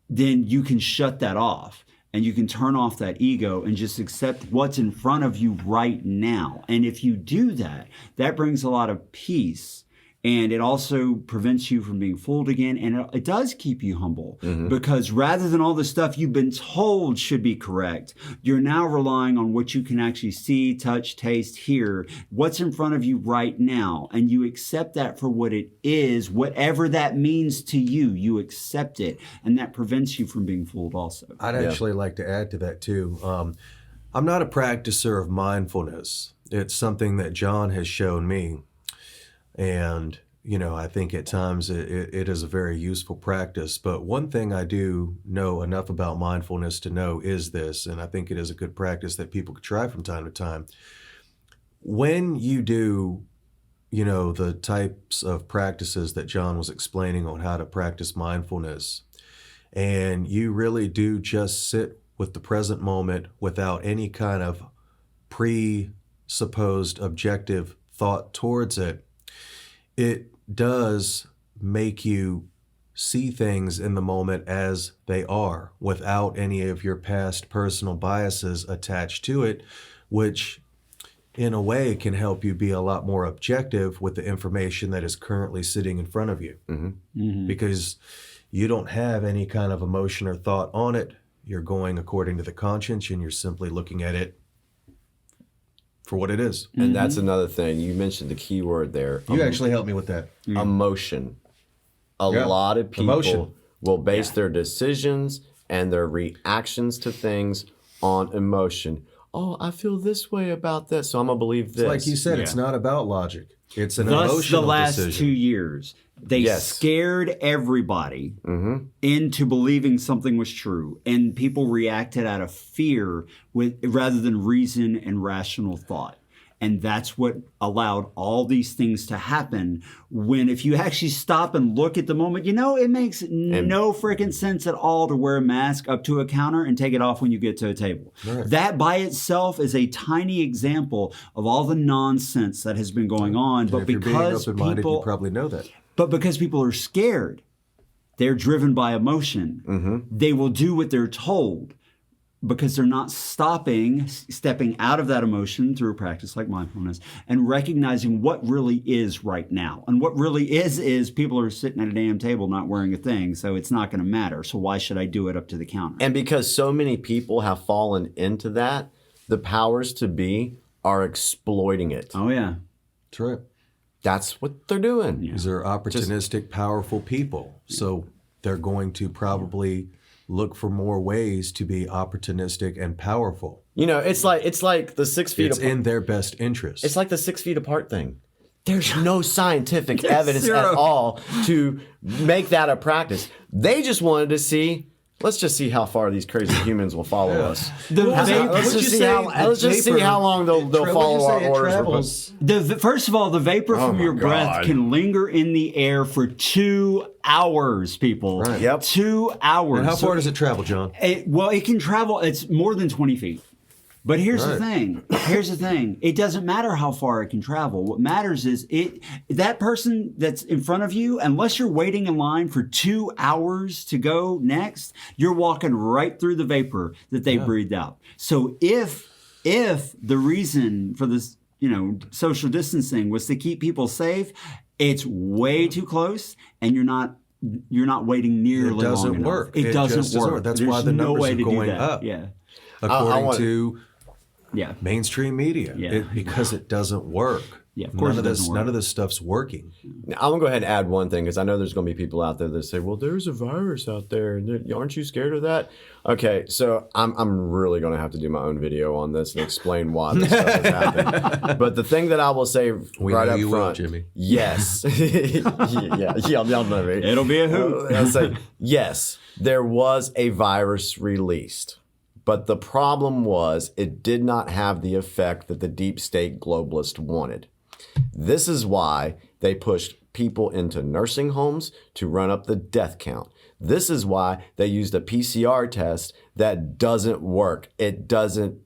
Then you can shut that off, and you can turn off that ego and just accept what's in front of you right now. And if you do that, that brings a lot of peace And it also prevents you from being fooled again. And it does keep you humble because rather than all the stuff you've been told should be correct, you're now relying on what you can actually see, touch, taste, hear, what's in front of you right now. And you accept that for what it is, whatever that means to you, you accept it. And that prevents you from being fooled also. I'd actually like to add to that too. I'm not a practicer of mindfulness. It's something that John has shown me. And, I think at times it is a very useful practice. But one thing I do know enough about mindfulness to know is this, and I think it is a good practice that people could try from time to time. When you do, the types of practices that John was explaining on how to practice mindfulness, and you really do just sit with the present moment without any kind of presupposed objective thought towards it, it does make you see things in the moment as they are without any of your past personal biases attached to it, which in a way can help you be a lot more objective with the information that is currently sitting in front of you. Because you don't have any kind of emotion or thought on it. You're going according to the conscience and you're simply looking at it for what it is. And that's another thing. You mentioned the key word there. You actually helped me with that. Emotion. A lot of people will base their decisions and their reactions to things on emotion. Oh, I feel this way about this, so I'm going to believe this. Like you said, it's not about logic. It's an Thus, emotional the last decision. 2 years, they scared everybody into believing something was true, and people reacted out of fear rather than reason and rational thought. And that's what allowed all these things to happen. When if you actually stop and look at the moment, it makes no freaking sense at all to wear a mask up to a counter and take it off when you get to a table. Right. That by itself is a tiny example of all the nonsense that has been going on. But because people, you probably know that. But because people are scared, they're driven by emotion. They will do what they're told, because they're not stepping out of that emotion through a practice like mindfulness and recognizing what really is right now. And what really is people are sitting at a damn table not wearing a thing, so it's not going to matter. So why should I do it up to the counter? And because so many people have fallen into that, the powers to be are exploiting it. Oh, yeah. That's right. That's what they're doing. These are opportunistic, powerful people. So they're going to probably look for more ways to be opportunistic and powerful. It's like the 6 feet apart. It's in their best interest. It's like the 6 feet apart thing. There's no scientific evidence at all to make that a practice. They just wanted to see, let's just see how far these crazy humans will follow us. Let's just see how long they'll follow our orders. First of all, the vapor from your breath can linger in the air for 2 hours, people. Right. Yep. 2 hours. And how far does it travel, John? It can travel, it's more than 20 feet. But here's the thing. It doesn't matter how far it can travel. What matters is that person that's in front of you, unless you're waiting in line for 2 hours to go next, you're walking right through the vapor that they breathed out. So if the reason for this, social distancing was to keep people safe, it's way too close, and you're not waiting nearly long enough. It doesn't work. It doesn't work. That's There's why the numbers are to going do that. up. Yeah. According to mainstream media, because it doesn't work. Yeah, of course none of this stuff's working. Now, I'm going to go ahead and add one thing, because I know there's going to be people out there that say, well, there's a virus out there. Aren't you scared of that? Okay, so I'm really going to have to do my own video on this and explain why this stuff is happening. But the thing that I will say right up front, will, Jimmy. Yes. Y'all know me. It'll be a hoot. I'll say, yes, there was a virus released. But the problem was it did not have the effect that the deep state globalists wanted. This is why they pushed people into nursing homes to run up the death count. This is why they used a PCR test that doesn't work. It doesn't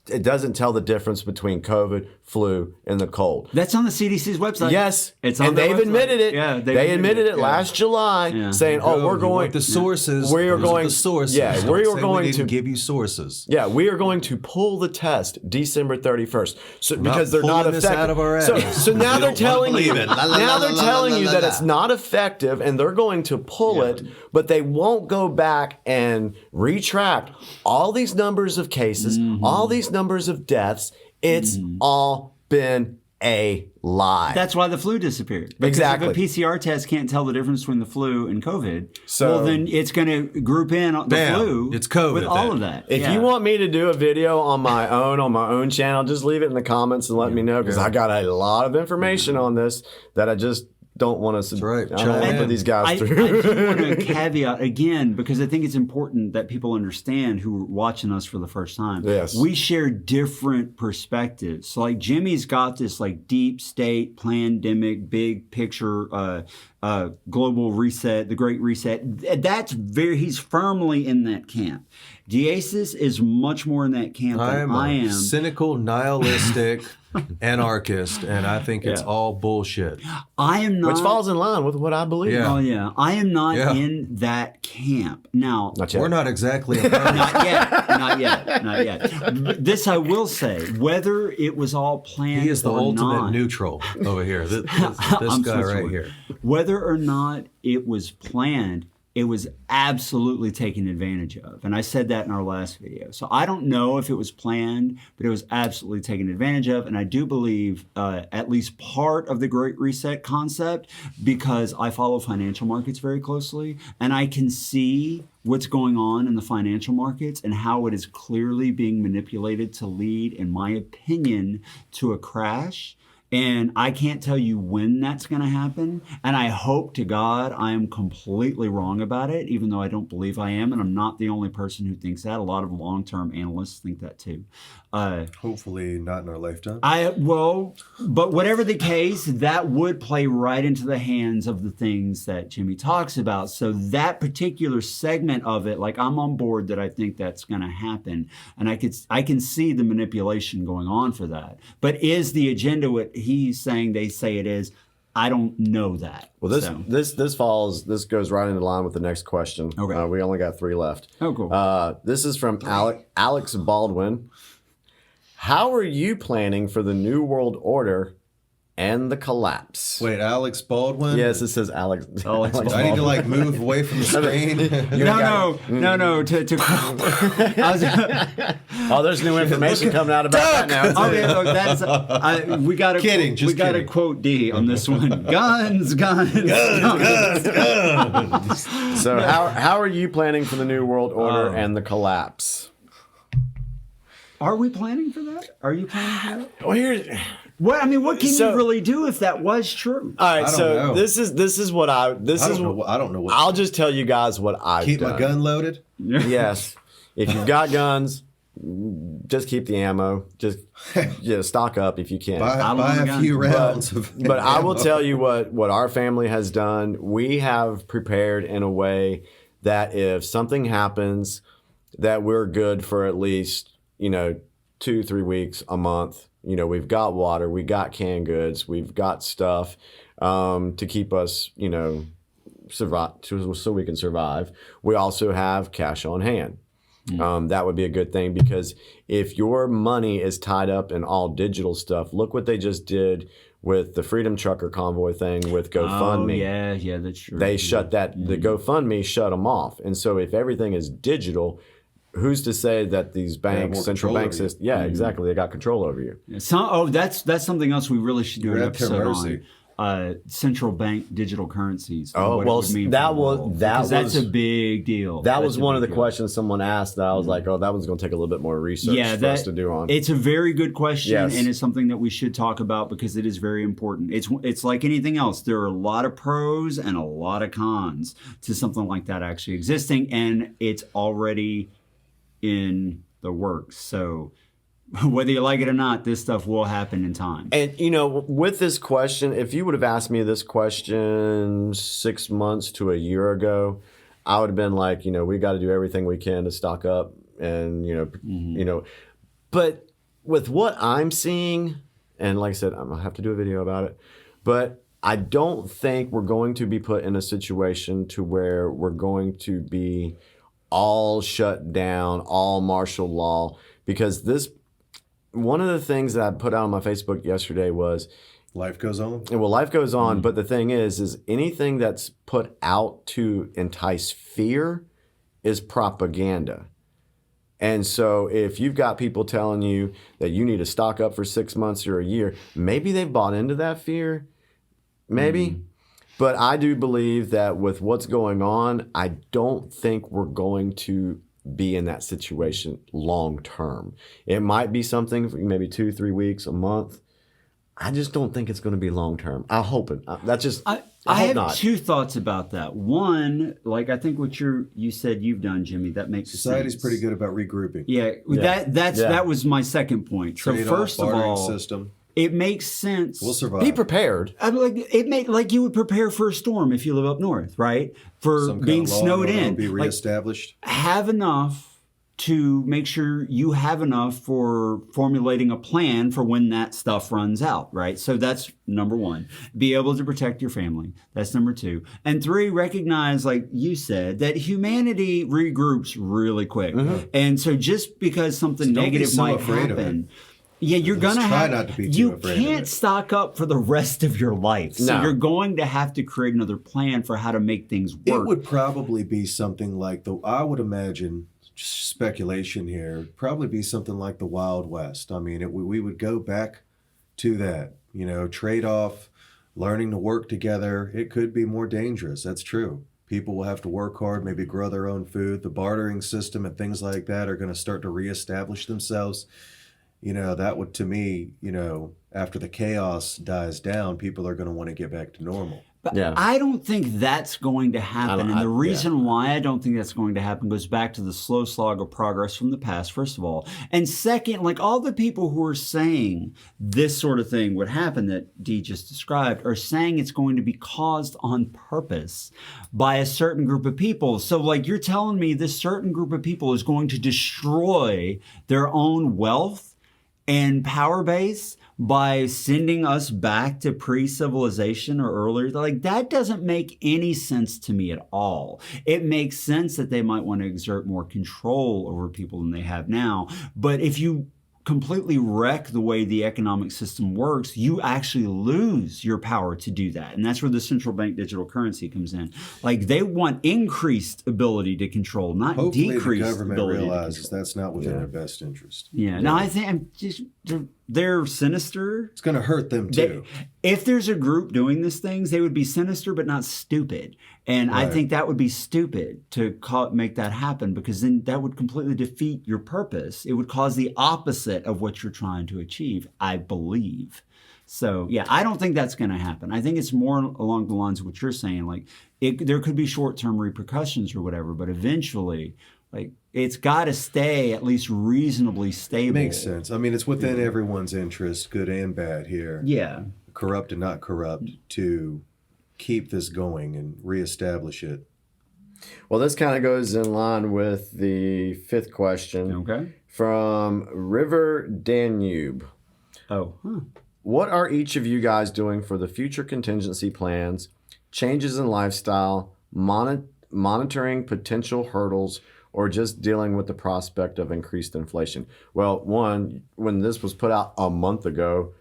tell the difference between COVID flu in the cold. That's on the CDC's website. Yes, it's on and their they've website. admitted it. Yeah, they admitted it last July, saying, "Oh, we're going the sources. We are going the sources. Yeah, we are going we to give you sources. Yeah, we are going to pull the test December 31st. So because they're not this effective. out of our ass. So now they're telling you that that it's not effective, and they're going to pull it, but they won't go back and retract all these numbers of cases, all these numbers of deaths. It's all been a lie. That's why the flu disappeared. Because Exactly. if a PCR test can't tell the difference between the flu and COVID, So- well, then it's going to group in the flu. It's COVID with then. all of that. If you want me to do a video on my own channel, just leave it in the comments and let me know, because I got a lot of information on this that I just don't want to put these guys I through. do want to caveat again, because I think it's important that people understand who are watching us for the first time. Yes. We share different perspectives. So like Jimmy's got this like deep state, pandemic, big picture, global reset, the Great Reset. He's firmly in that camp. Diasis is much more in that camp than I am. Cynical, nihilistic anarchist, and I think it's all bullshit. I am not. Which falls in line with what I believe. Oh yeah, I am not in that camp. Now, we're not exactly. not yet. This I will say: whether it was all planned, He is the or ultimate not, neutral over here. This guy right here. Whether or not it was planned, it was absolutely taken advantage of. And I said that in our last video. So I don't know if it was planned, but it was absolutely taken advantage of. And I do believe at least part of the Great Reset concept, because I follow financial markets very closely, and I can see what's going on in the financial markets and how it is clearly being manipulated to lead, in my opinion, to a crash. And I can't tell you when that's going to happen. And I hope to God I am completely wrong about it, even though I don't believe I am. And I'm not the only person who thinks that. A lot of long-term analysts think that too. Hopefully not in our lifetime. But whatever the case, that would play right into the hands of the things that Jimmy talks about. So that particular segment of it, like, I'm on board that I think that's going to happen. And I can see the manipulation going on for that. But is the agenda what he's saying they say it is? I don't know that. Well, this goes right into line with the next question. Okay. We only got 3 left. Oh, cool. This is from Alex Baldwin. How are you planning for the New World Order and the collapse? Wait, Alex Baldwin? Yes, it says Alex. I need to like move away from the screen. No. Oh, there's new information coming out about that now. Okay, look, that's we got to kidding. We got to quote D on this one. Guns. So how are you planning for the New World Order and the collapse? Are we planning for that? Are you planning for that? Well, what can you really do if that was true? All right, I don't know. this is what I don't know what. I'll just tell you guys what I've keep done. my gun loaded. Yes, if you've got guns, just keep the ammo. Just stock up if you can. Buy a few rounds. But I will tell you what our family has done. We have prepared in a way that if something happens, that we're good for at least 2-3 weeks, a month. We've got water, we got canned goods, we've got stuff to keep us, survive, so we can survive. We also have cash on hand. That would be a good thing, because if your money is tied up in all digital stuff, look what they just did with the Freedom Trucker Convoy thing with GoFundMe. Oh, yeah, that's true. They shut that, the GoFundMe shut them off. And so if everything is digital, who's to say that these banks, central bank systems, exactly, they got control over you. That's something else we really should do an episode on. Central bank digital currencies. That's a big deal. That was one of the questions someone asked that I was like, that one's going to take a little bit more research for us to do on. It's a very good question, and it's something that we should talk about because it is very important. It's like anything else. There are a lot of pros and a lot of cons to something like that actually existing, and it's already in the works. So whether you like it or not, this stuff will happen in time. And with this question, if you would have asked me this question 6 months to a year ago, I would have been like, we got to do everything we can to stock up, and but with what I'm seeing And like I said, I'm going to have to do a video about it. But I don't think we're going to be put in a situation to where we're going to be all shut down, all martial law, because one of the things that I put out on my Facebook yesterday was life goes on. Well, life goes on, but the thing is anything that's put out to entice fear is propaganda. And so if you've got people telling you that you need to stock up for 6 months or a year, maybe they've bought into that fear, maybe. But I do believe that with what's going on, I don't think we're going to be in that situation long term. It might be something for maybe 2-3 weeks, a month. I just don't think it's going to be long term. I hope it. That's just. I hope have not. 2 thoughts about that. One, like I think what you said you've done, Jimmy, that makes Society's sense. pretty good about regrouping. Yeah, that was my second point. Trade so first off, of all, system. It makes sense. We'll survive. Be prepared. I mean, like you would prepare for a storm if you live up north, right? For Some kind being of law snowed and order in. will be reestablished. Have enough to make sure you have enough for formulating a plan for when that stuff runs out, right? So that's number 1. Be able to protect your family. That's number 2. And 3, recognize, like you said, that humanity regroups really quick. And so just because something negative might happen, yeah, you're gonna try have. not to be too you afraid of can't it. stock up for the rest of your life, so No. you're going to have to create another plan for how to make things work. It would probably be something like I would imagine, just speculation here, probably be something like the Wild West. I mean, we would go back to that, trade off, learning to work together. It could be more dangerous. That's true. People will have to work hard, maybe grow their own food. The bartering system and things like that are going to start to reestablish themselves. That would, to me, after the chaos dies down, people are going to want to get back to normal. But I don't think that's going to happen. And the reason why I don't think that's going to happen goes back to the slow slog of progress from the past, first of all. And second, like all the people who are saying this sort of thing would happen that Dee just described are saying it's going to be caused on purpose by a certain group of people. So like you're telling me this certain group of people is going to destroy their own wealth and power base by sending us back to pre-civilization or earlier. Like that doesn't make any sense to me at all. It makes sense that they might want to exert more control over people than they have now. But if you completely wreck the way the economic system works, you actually lose your power to do that. And that's where the central bank digital currency comes in. Like they want increased ability to control, not Hopefully decreased the government ability realizes to control. that's not within their best interest. Yeah. No, I think they're sinister. It's going to hurt them too. If there's a group doing these things, they would be sinister but not stupid. And I think that would be stupid to make that happen, because then that would completely defeat your purpose. It would cause the opposite of what you're trying to achieve, I believe. So, yeah, I don't think that's going to happen. I think it's more along the lines of what you're saying. Like, there could be short-term repercussions or whatever, but eventually, like, it's got to stay at least reasonably stable. Makes sense. I mean, it's within everyone's interest, good and bad here. Yeah. Corrupt and not corrupt, to keep this going and reestablish it. Well, this kind of goes in line with the 5th question. Okay. From River Danube. Oh, huh. What are each of you guys doing for the future contingency plans, changes in lifestyle, monitoring potential hurdles, or just dealing with the prospect of increased inflation? Well, one, when this was put out a month ago,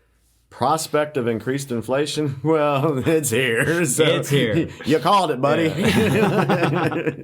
prospect of increased inflation, well, it's here. So it's here. You called it, buddy. Yeah.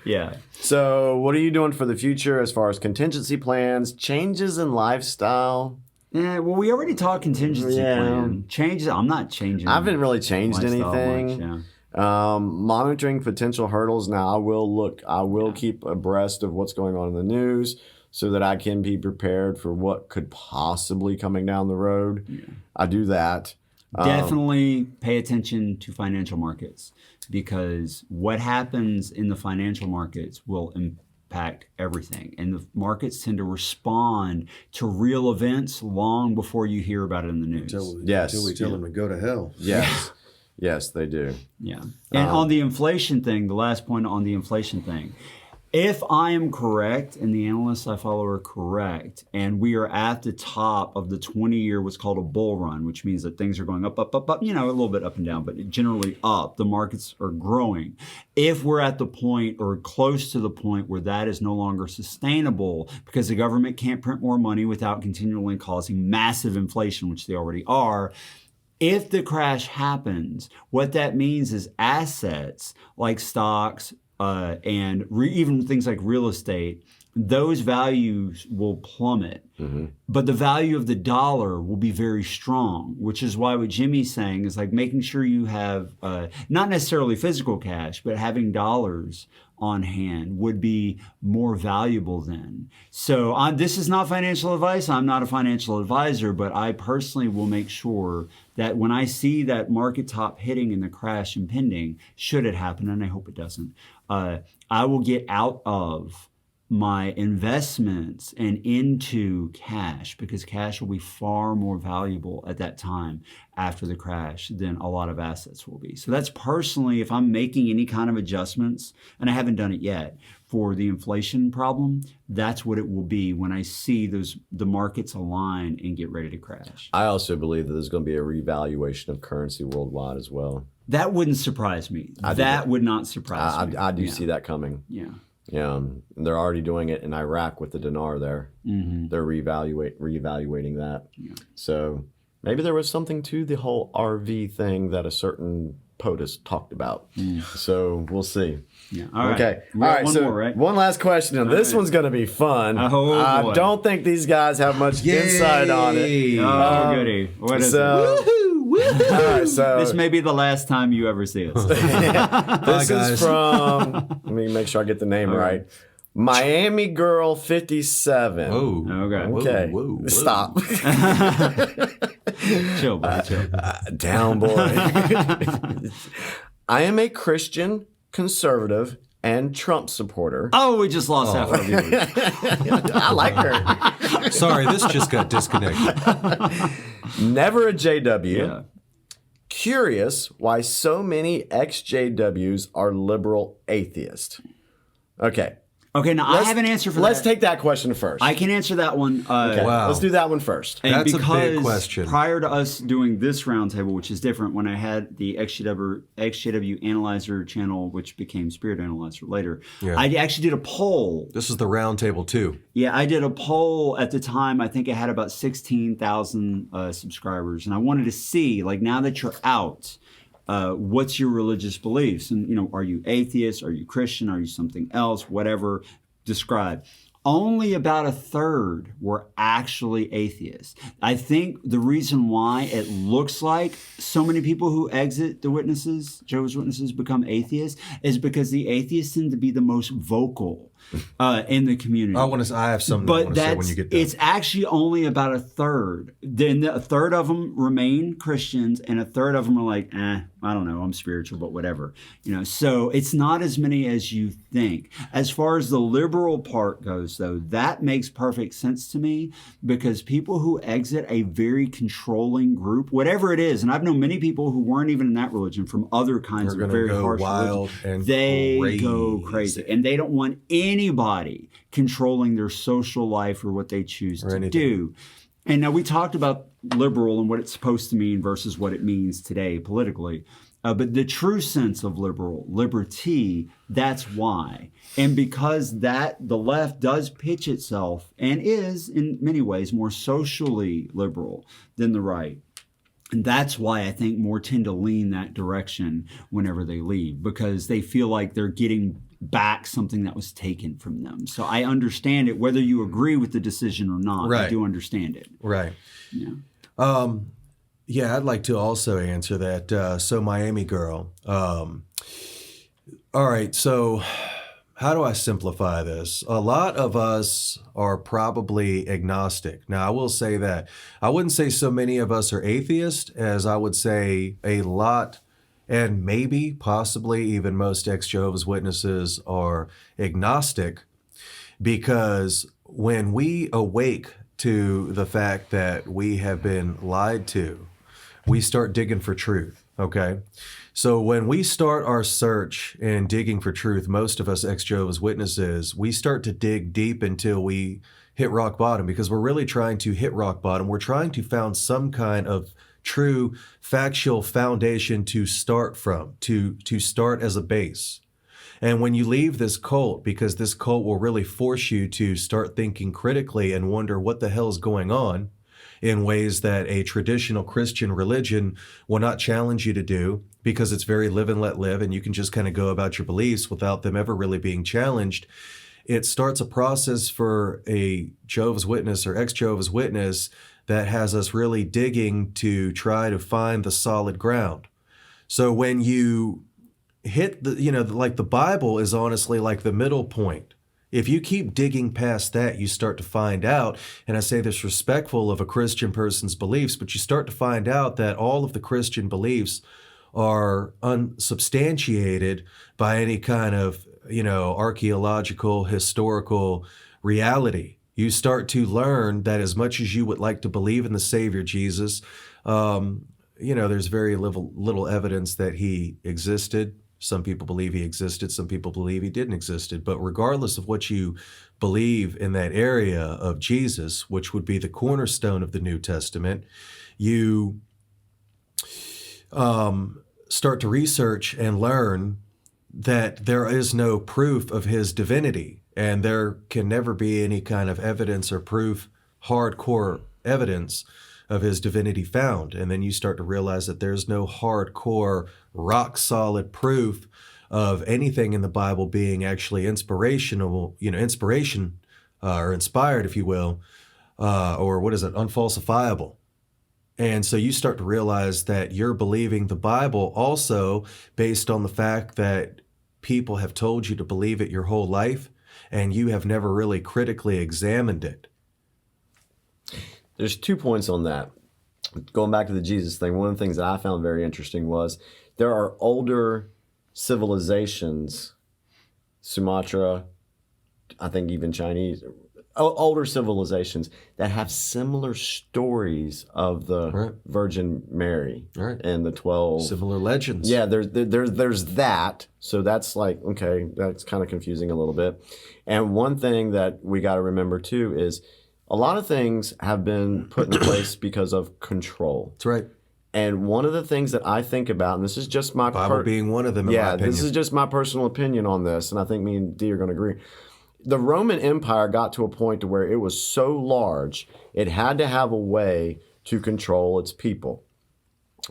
Yeah. So what are you doing for the future as far as contingency plans, changes in lifestyle? Yeah, well, we already talked contingency plan. Changes, I'm not changing. I haven't really changed anything. Much, yeah. Monitoring potential hurdles. Now, I will keep abreast of what's going on in the news so that I can be prepared for what could possibly coming down the road. Yeah. I do that. Definitely pay attention to financial markets, because what happens in the financial markets will impact everything. And the markets tend to respond to real events long before you hear about it in the news. Until we tell them to go to hell. Yes. Yes, they do. Yeah. And on the inflation thing, the last point on the inflation thing, If I am correct and the analysts I follow are correct, and we are at the top of the 20-year what's called a bull run, which means that things are going up, up, up, up, a little bit up and down, but generally up. The markets are growing. If we're at the point or close to the point where that is no longer sustainable because the government can't print more money without continually causing massive inflation, which they already are, if the crash happens, what that means is assets like stocks, and even things like real estate, those values will plummet. Mm-hmm. But the value of the dollar will be very strong, which is why what Jimmy's saying is like making sure you have not necessarily physical cash, but having dollars on hand would be more valuable then. So this is not financial advice. I'm not a financial advisor, but I personally will make sure that when I see that market top hitting and the crash impending, should it happen, and I hope it doesn't, I will get out of my investments and into cash, because cash will be far more valuable at that time after the crash than a lot of assets will be. So that's personally, if I'm making any kind of adjustments, and I haven't done it yet, for the inflation problem, that's what it will be when I see the markets align and get ready to crash. I also believe that there's going to be a revaluation of currency worldwide as well. That wouldn't surprise me. That would not surprise me. I do see that coming. Yeah. Yeah, they're already doing it in Iraq with the dinar there. Mm-hmm. They're reevaluating that. Yeah. So maybe there was something to the whole RV thing that a certain POTUS talked about. So we'll see. Yeah. All right. Okay. All right. So more, right? One last question, and this one's going to be fun. I don't think these guys have much insight on it. Oh, goody. What is it? All right, so this may be the last time you ever see us. This is from, let me make sure I get the name right. Miami Girl 57. Oh, okay. Whoa. Stop. Chill, buddy, chill. Down, boy. I am a Christian, conservative, and Trump supporter. Oh, we just lost half our viewers. I like her. Sorry, this just got disconnected. Never a JW. Yeah. Curious why so many ex-JWs are liberal atheists. Okay. Okay, now I have an answer for that. Let's take that question first. I can answer that one. Okay, let's do that one first. And that's because a big question. Prior to us doing this roundtable, which is different, when I had the XJW Analyzer channel, which became Spirit Analyzer later, I actually did a poll. This is the roundtable too. Yeah, I did a poll at the time. I think it had about 16,000 subscribers, and I wanted to see, like, now that you're out, what's your religious beliefs? And, are you atheist? Are you Christian? Are you something else? Whatever, describe. Only about a third were actually atheists. I think the reason why it looks like so many people who exit the Jehovah's Witnesses, become atheists is because the atheists tend to be the most vocal in the community. I have something I want to say when you get done. It's actually only about a third. Then a third of them remain Christians, and a third of them are like, I don't know, I'm spiritual, but whatever. So it's not as many as you think. As far as the liberal part goes, though, that makes perfect sense to me, because people who exit a very controlling group, whatever it is, and I've known many people who weren't even in that religion from other kinds of very harsh religions, and they go crazy, and they don't want anybody controlling their social life or what they choose to do. And now we talked about liberal and what it's supposed to mean versus what it means today politically. But the true sense of liberty, that's why. And because the left does pitch itself and is in many ways more socially liberal than the right. And that's why I think more tend to lean that direction whenever they leave, because they feel like they're getting back something that was taken from them. So I understand it, whether you agree with the decision or not. Right. I do understand it. Right. Yeah. Yeah, I'd like to also answer that. So Miami Girl. All right, so how do I simplify this? A lot of us are probably agnostic. Now, I will say that. I wouldn't say so many of us are atheist, as I would say a lot, and maybe, possibly, even most ex-Jehovah's Witnesses are agnostic, because when we awake to the fact that we have been lied to, we start digging for truth, okay? So when we start our search and digging for truth, most of us ex-Jehovah's Witnesses, we start to dig deep until we hit rock bottom, because we're really trying to hit rock bottom. We're trying to find some kind of true factual foundation to start from, to start as a base. And when you leave this cult, because this cult will really force you to start thinking critically and wonder what the hell is going on in ways that a traditional Christian religion will not challenge you to do, because it's very live and let live, and you can just kind of go about your beliefs without them ever really being challenged. It starts a process for a Jehovah's Witness or ex-Jehovah's Witness that has us really digging to try to find the solid ground. So when you hit the, like the Bible is honestly like the middle point. If you keep digging past that, you start to find out, and I say this respectful of a Christian person's beliefs, but you start to find out that all of the Christian beliefs are unsubstantiated by any kind of, archaeological, historical reality. You start to learn that as much as you would like to believe in the Savior Jesus, there's very little evidence that he existed. Some people believe he existed. Some people believe he didn't exist. But regardless of what you believe in that area of Jesus, which would be the cornerstone of the New Testament, you start to research and learn that there is no proof of his divinity, and there can never be any kind of evidence or proof, hardcore evidence of his divinity found. And then you start to realize that there's no hardcore, rock-solid proof of anything in the Bible being actually inspirational, inspiration or inspired, if you will, or unfalsifiable. And so you start to realize that you're believing the Bible also based on the fact that people have told you to believe it your whole life, and you have never really critically examined it. There's 2 points on that. Going back to the Jesus thing, one of the things that I found very interesting was there are older civilizations, Sumatra, I think even Chinese, older civilizations that have similar stories of the Virgin Mary and the 12 similar legends. Yeah, there's that. So that's like, okay, that's kind of confusing a little bit. And one thing that we got to remember too is a lot of things have been put in place because of control. That's right. And one of the things that I think about, and this is just my Bible being one of them, in my opinion. This is just my personal opinion on this, and I think me and Dee are going to agree. The Roman Empire got to a point to where it was so large, it had to have a way to control its people.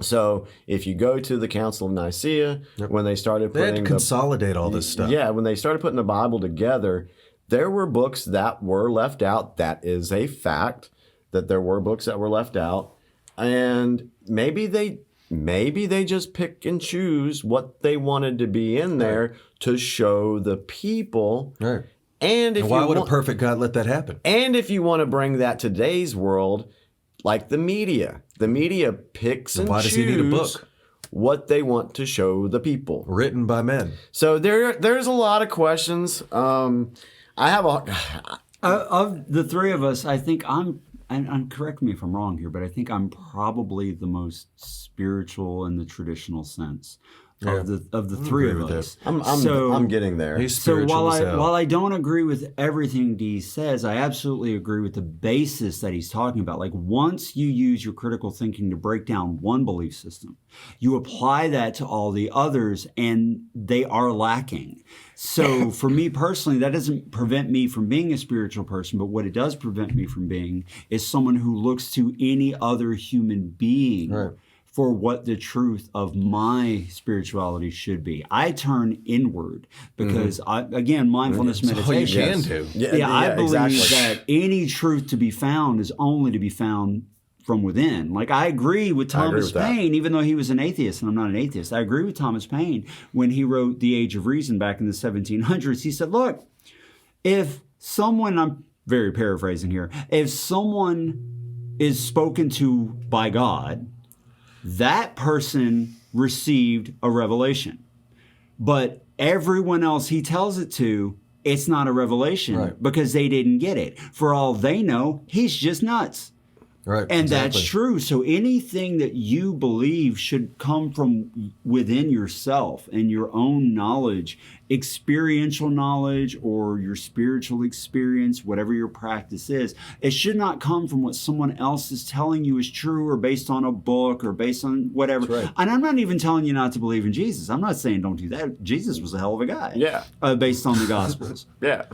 So if you go to the Council of Nicaea, when they started putting... They had to consolidate all this stuff. Yeah, when they started putting the Bible together, there were books that were left out. That is a fact, that there were books that were left out. And maybe they just pick and choose what they wanted to be in there to show the people. Right. And why would a perfect God let that happen? And if you want to bring that to today's world, like the media picks and why does he need a book? What they want to show the people. Written by men. So there's a lot of questions. I have of the three of us, I think and correct me if I'm wrong here, but I think I'm probably the most spiritual in the traditional sense. Of the three of us. I'm getting there. He's spiritual while I don't agree with everything Dee says, I absolutely agree with the basis that he's talking about. Like, once you use your critical thinking to break down one belief system, you apply that to all the others, and they are lacking. So for me personally, that doesn't prevent me from being a spiritual person, but what it does prevent me from being is someone who looks to any other human being for what the truth of my spirituality should be. I turn inward because, mindfulness meditation. All you can do. I believe that any truth to be found is only to be found from within. Like, I agree with Thomas Paine, even though he was an atheist, and I'm not an atheist. I agree with Thomas Paine when he wrote The Age of Reason back in the 1700s. He said, look, if someone, I'm very paraphrasing here, if someone is spoken to by God, that person received a revelation. But everyone else he tells it to, it's not a revelation because they didn't get it. For all they know, he's just nuts. Right. And that's true. So anything that you believe should come from within yourself and your own knowledge, experiential knowledge or your spiritual experience, whatever your practice is. It should not come from what someone else is telling you is true or based on a book or based on whatever. Right. And I'm not even telling you not to believe in Jesus. I'm not saying don't do that. Jesus was a hell of a guy. Yeah. Based on the Gospels. Yeah.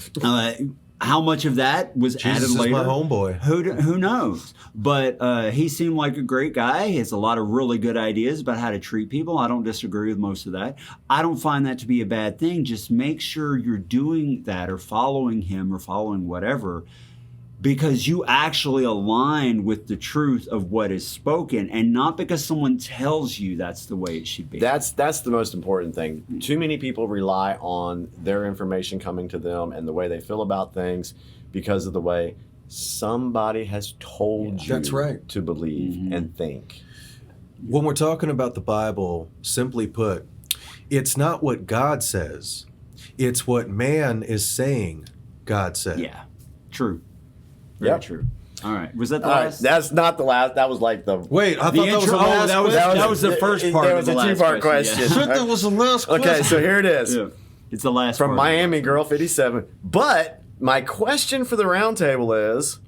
How much of that was Jesus added later? is my homeboy. Who knows? But he seemed like a great guy. He has a lot of really good ideas about how to treat people. I don't disagree with most of that. I don't find that to be a bad thing. Just make sure you're doing that or following him or following whatever because you actually align with the truth of what is spoken and not because someone tells you that's the way it should be. That's the most important thing. Too many people rely on their information coming to them and the way they feel about things because of the way somebody has told you That's right. to believe and think. When we're talking about the Bible, simply put, it's not what God says. It's what man is saying God said. Yeah, true. Very true. All right. Was that the last? That's not the last. That was like the... Wait, I thought that was the last that was the first part There of was the a two-part question. I thought that was the last question. Okay, so here it is. Yeah. It's the last From part. Miami Girl 57. But my question for the roundtable is,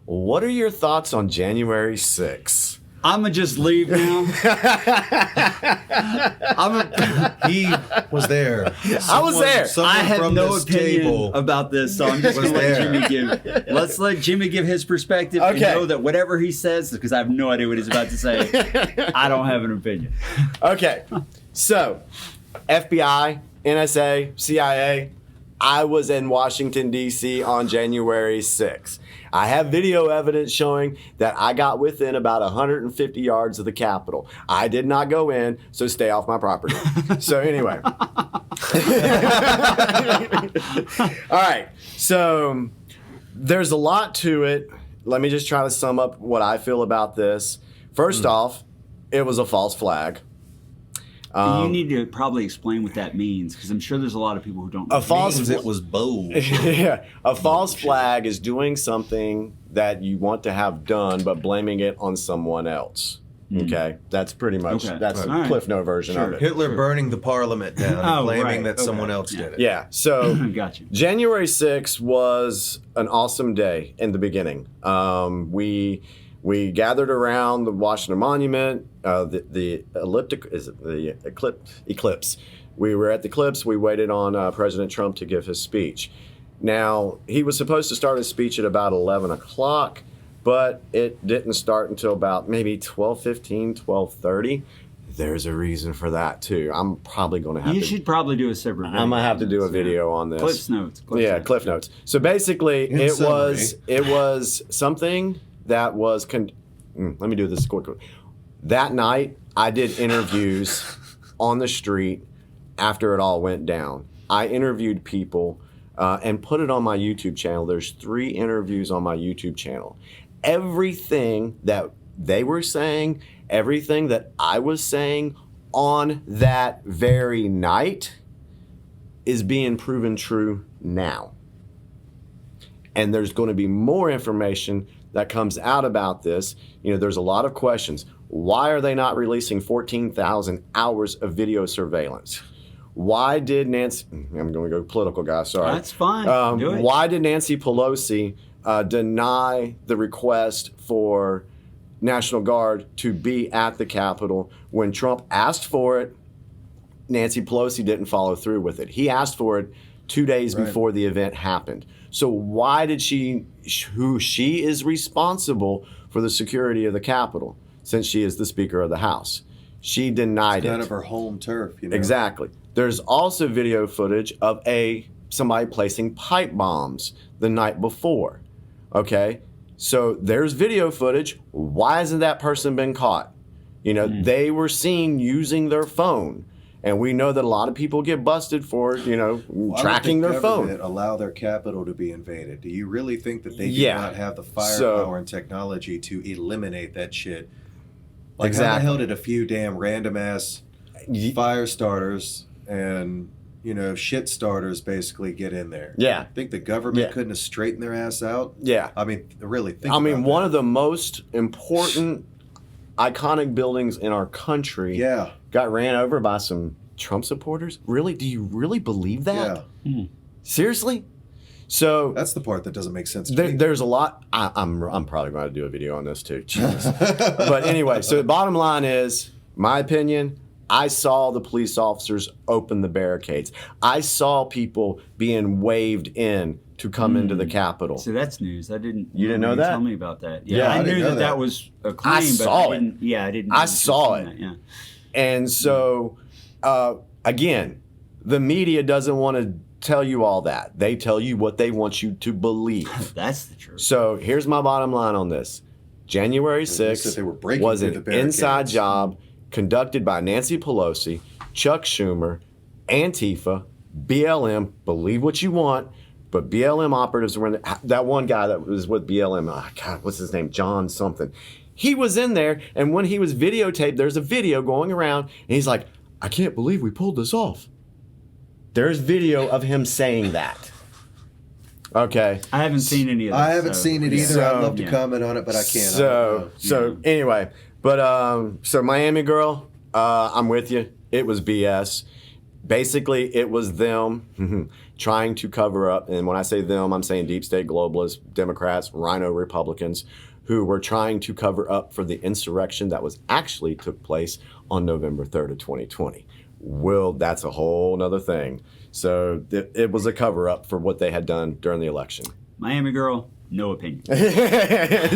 what are your thoughts on January 6th? I'm going to just leave now. He was there. I was there. I have from no this opinion table about this, so I'm just going to let Jimmy give. Let's let Jimmy give his perspective and know that whatever he says, because I have no idea what he's about to say, I don't have an opinion. Okay, so FBI, NSA, CIA, I was in Washington, D.C. on January 6th. I have video evidence showing that I got within about 150 yards of the Capitol. I did not go in, so stay off my property. So anyway. All right, so there's a lot to it. Let me just try to sum up what I feel about this. First off, it was a false flag. You need to probably explain what that means, because I'm sure there's a lot of people who don't know. it was bold. Yeah, a false flag is doing something that you want to have done, but blaming it on someone else. Okay, that's pretty much that's the Cliff Note version of it. Hitler burning the parliament down and claiming that someone else did it. Yeah, so Got you. January 6th was an awesome day in the beginning. We gathered around the Washington Monument, the eclipse. We were at the eclipse. We waited on President Trump to give his speech. Now, he was supposed to start his speech at about 11 o'clock, but it didn't start until about maybe 12:15, 12:30. There's a reason for that, too. I'm probably going to have You should probably do a separate video. I'm going to have to do a video on this. Cliff Notes. Cliff Notes. So basically, In it summary. was something that was let me do this quickly. That night, I did interviews on the street after it all went down. I interviewed people and put it on my YouTube channel. There's 3 interviews on my YouTube channel. Everything that they were saying, everything that I was saying on that very night is being proven true now. And there's going to be more information that comes out about this. You know, there's a lot of questions. Why are they not releasing 14,000 hours of video surveillance? Why did Nancy, I'm going to go political, guys, sorry. That's fine. Do it. Why did Nancy Pelosi deny the request for National Guard to be at the Capitol when Trump asked for it? Nancy Pelosi didn't follow through with it. He asked for it 2 days before the event happened. So why did she is responsible for the security of the Capitol, since she is the Speaker of the House? She denied it. Kind of her home turf, you know. Exactly. There's also video footage of somebody placing pipe bombs the night before. Okay? So there's video footage. Why hasn't that person been caught? You know, they were seen using their phone. And we know that a lot of people get busted for, tracking their phone. Allow their capital to be invaded. Do you really think that they do not have the firepower and technology to eliminate that shit? Like, how the hell did a few damn random ass fire starters and shit starters basically get in there. Yeah. I think the government couldn't have straightened their ass out. Yeah. I mean, really think I mean, about one that. of the most important, iconic buildings in our country got ran over by some Trump supporters. Really? Do you really believe that? Yeah. Seriously? So that's the part that doesn't make sense to me. There's a lot. I'm probably going to do a video on this too. Jesus. But anyway, so the bottom line is, my opinion, I saw the police officers open the barricades. I saw people being waved in to come into the Capitol. So that's news. You didn't know that? Tell me about that. Yeah, I knew that was a claim. I saw it. I didn't. I saw it. That, yeah. And so, again, the media doesn't want to tell you all that. They tell you what they want you to believe. That's the truth. So here's my bottom line on this. January 6th was an inside job conducted by Nancy Pelosi, Chuck Schumer, Antifa, BLM, believe what you want, but BLM operatives were in the, that one guy that was with BLM, God, what's his name? John something. He was in there, and when he was videotaped, there's a video going around, and he's like, I can't believe we pulled this off. There's video of him saying that. Okay. I haven't seen any of that. I haven't seen it either. I'd love to comment on it, but I can't. Anyway, so Miami girl, I'm with you. It was BS. Basically, it was them trying to cover up, and when I say them, I'm saying deep state globalists, Democrats, rhino Republicans, who were trying to cover up for the insurrection that was actually took place on November 3rd of 2020. Well, that's a whole nother thing. So it was a cover up for what they had done during the election. Miami girl, no opinion.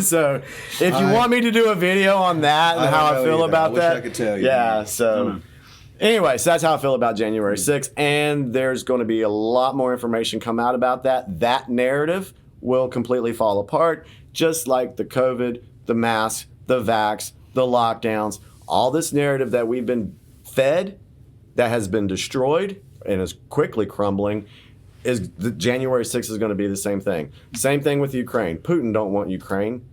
So if you want me to do a video on that and how I feel about that, I could tell you. Yeah. So anyway, so that's how I feel about January 6th. And there's going to be a lot more information come out about that. That narrative will completely fall apart, just like the COVID, the mask, the vax, the lockdowns, all this narrative that we've been fed that has been destroyed and is quickly crumbling. Is the January 6th is going to be the same thing. Same thing with Ukraine. Putin don't want Ukraine.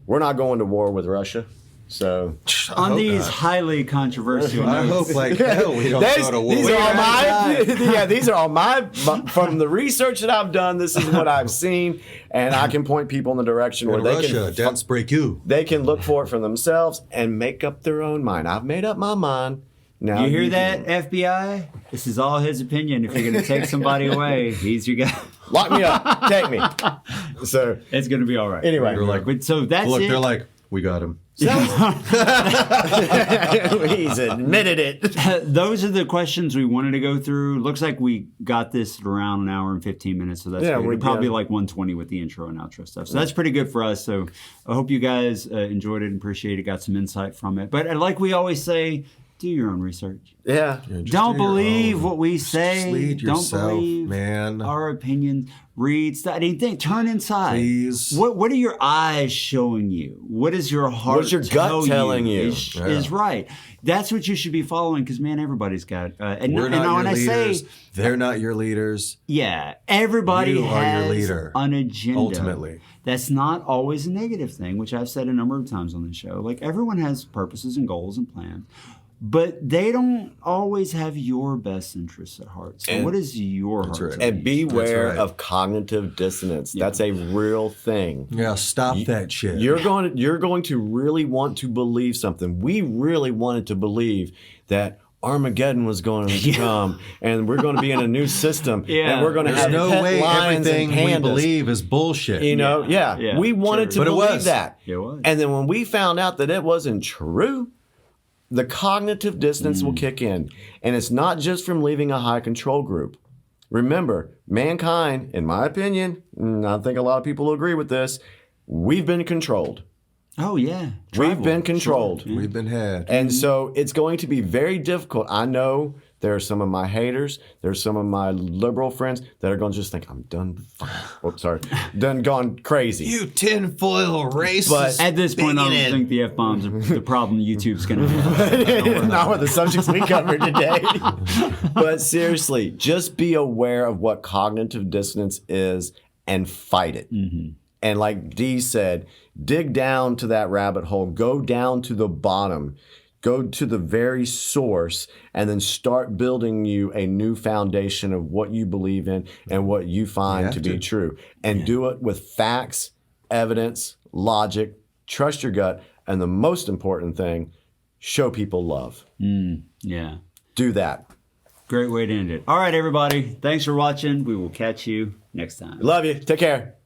We're not going to war with Russia. So on these highly controversial I notes, hope like hell we don't go to war. These are all my from the research that I've done. This is what I've seen, and I can point people in the direction where they can dance break you. They can look for it for themselves and make up their own mind. I've made up my mind. Now you hear that, FBI? This is all his opinion. If you're going to take somebody away, he's your guy. Lock me up. Take me. So it's going to be all right. Anyway, they're like, so that's look, it. they're like, we got him. He's admitted it. Those are the questions we wanted to go through. Looks like we got this around an hour and 15 minutes, so that's good. We're probably like 120 with the intro and outro stuff. So that's pretty good for us. So I hope you guys enjoyed it and appreciate it, got some insight from it. But like we always say, do your own research. Yeah. Don't believe what we say. Just lead yourself, Don't believe man. our opinions. Read, study, think. Turn inside. Please. What are your eyes showing you? What is your heart? What's your gut telling you? Is right. That's what you should be following, because man, everybody's got. We're not your leaders. They're not your leaders. Yeah, everybody you has are your leader, an agenda. ultimately. That's not always a negative thing, which I've said a number of times on the show. Like, everyone has purposes and goals and plans, but they don't always have your best interests at heart. So what is your heart? Right. And beware of cognitive dissonance. Yeah. That's a real thing. Yeah, stop that shit. You're going to really want to believe something. We really wanted to believe that Armageddon was going to come, and we're going to be in a new system, and we're going to have no pet way lions everything and we pandas. Believe is bullshit. You know, we wanted to believe that. It was. And then when we found out that it wasn't true, the cognitive dissonance will kick in. And it's not just from leaving a high control group. Remember, mankind, in my opinion, and I think a lot of people will agree with this, we've been controlled. Oh, yeah. We've been controlled. Sure. We've been had. And so it's going to be very difficult. I know there are some of my haters, there's some of my liberal friends that are going to just think, I'm done. Done gone crazy. You tinfoil racist. But at this point, I don't think the F-bombs are the problem YouTube's going to have. Not with the subjects we covered today. But seriously, just be aware of what cognitive dissonance is and fight it. Mm-hmm. And like Dee said, dig down to that rabbit hole. Go down to the bottom. Go to the very source and then start building you a new foundation of what you believe in and what you find to be true. And do it with facts, evidence, logic, trust your gut, and the most important thing, show people love. Yeah. Do that. Great way to end it. All right, everybody. Thanks for watching. We will catch you next time. Love you. Take care.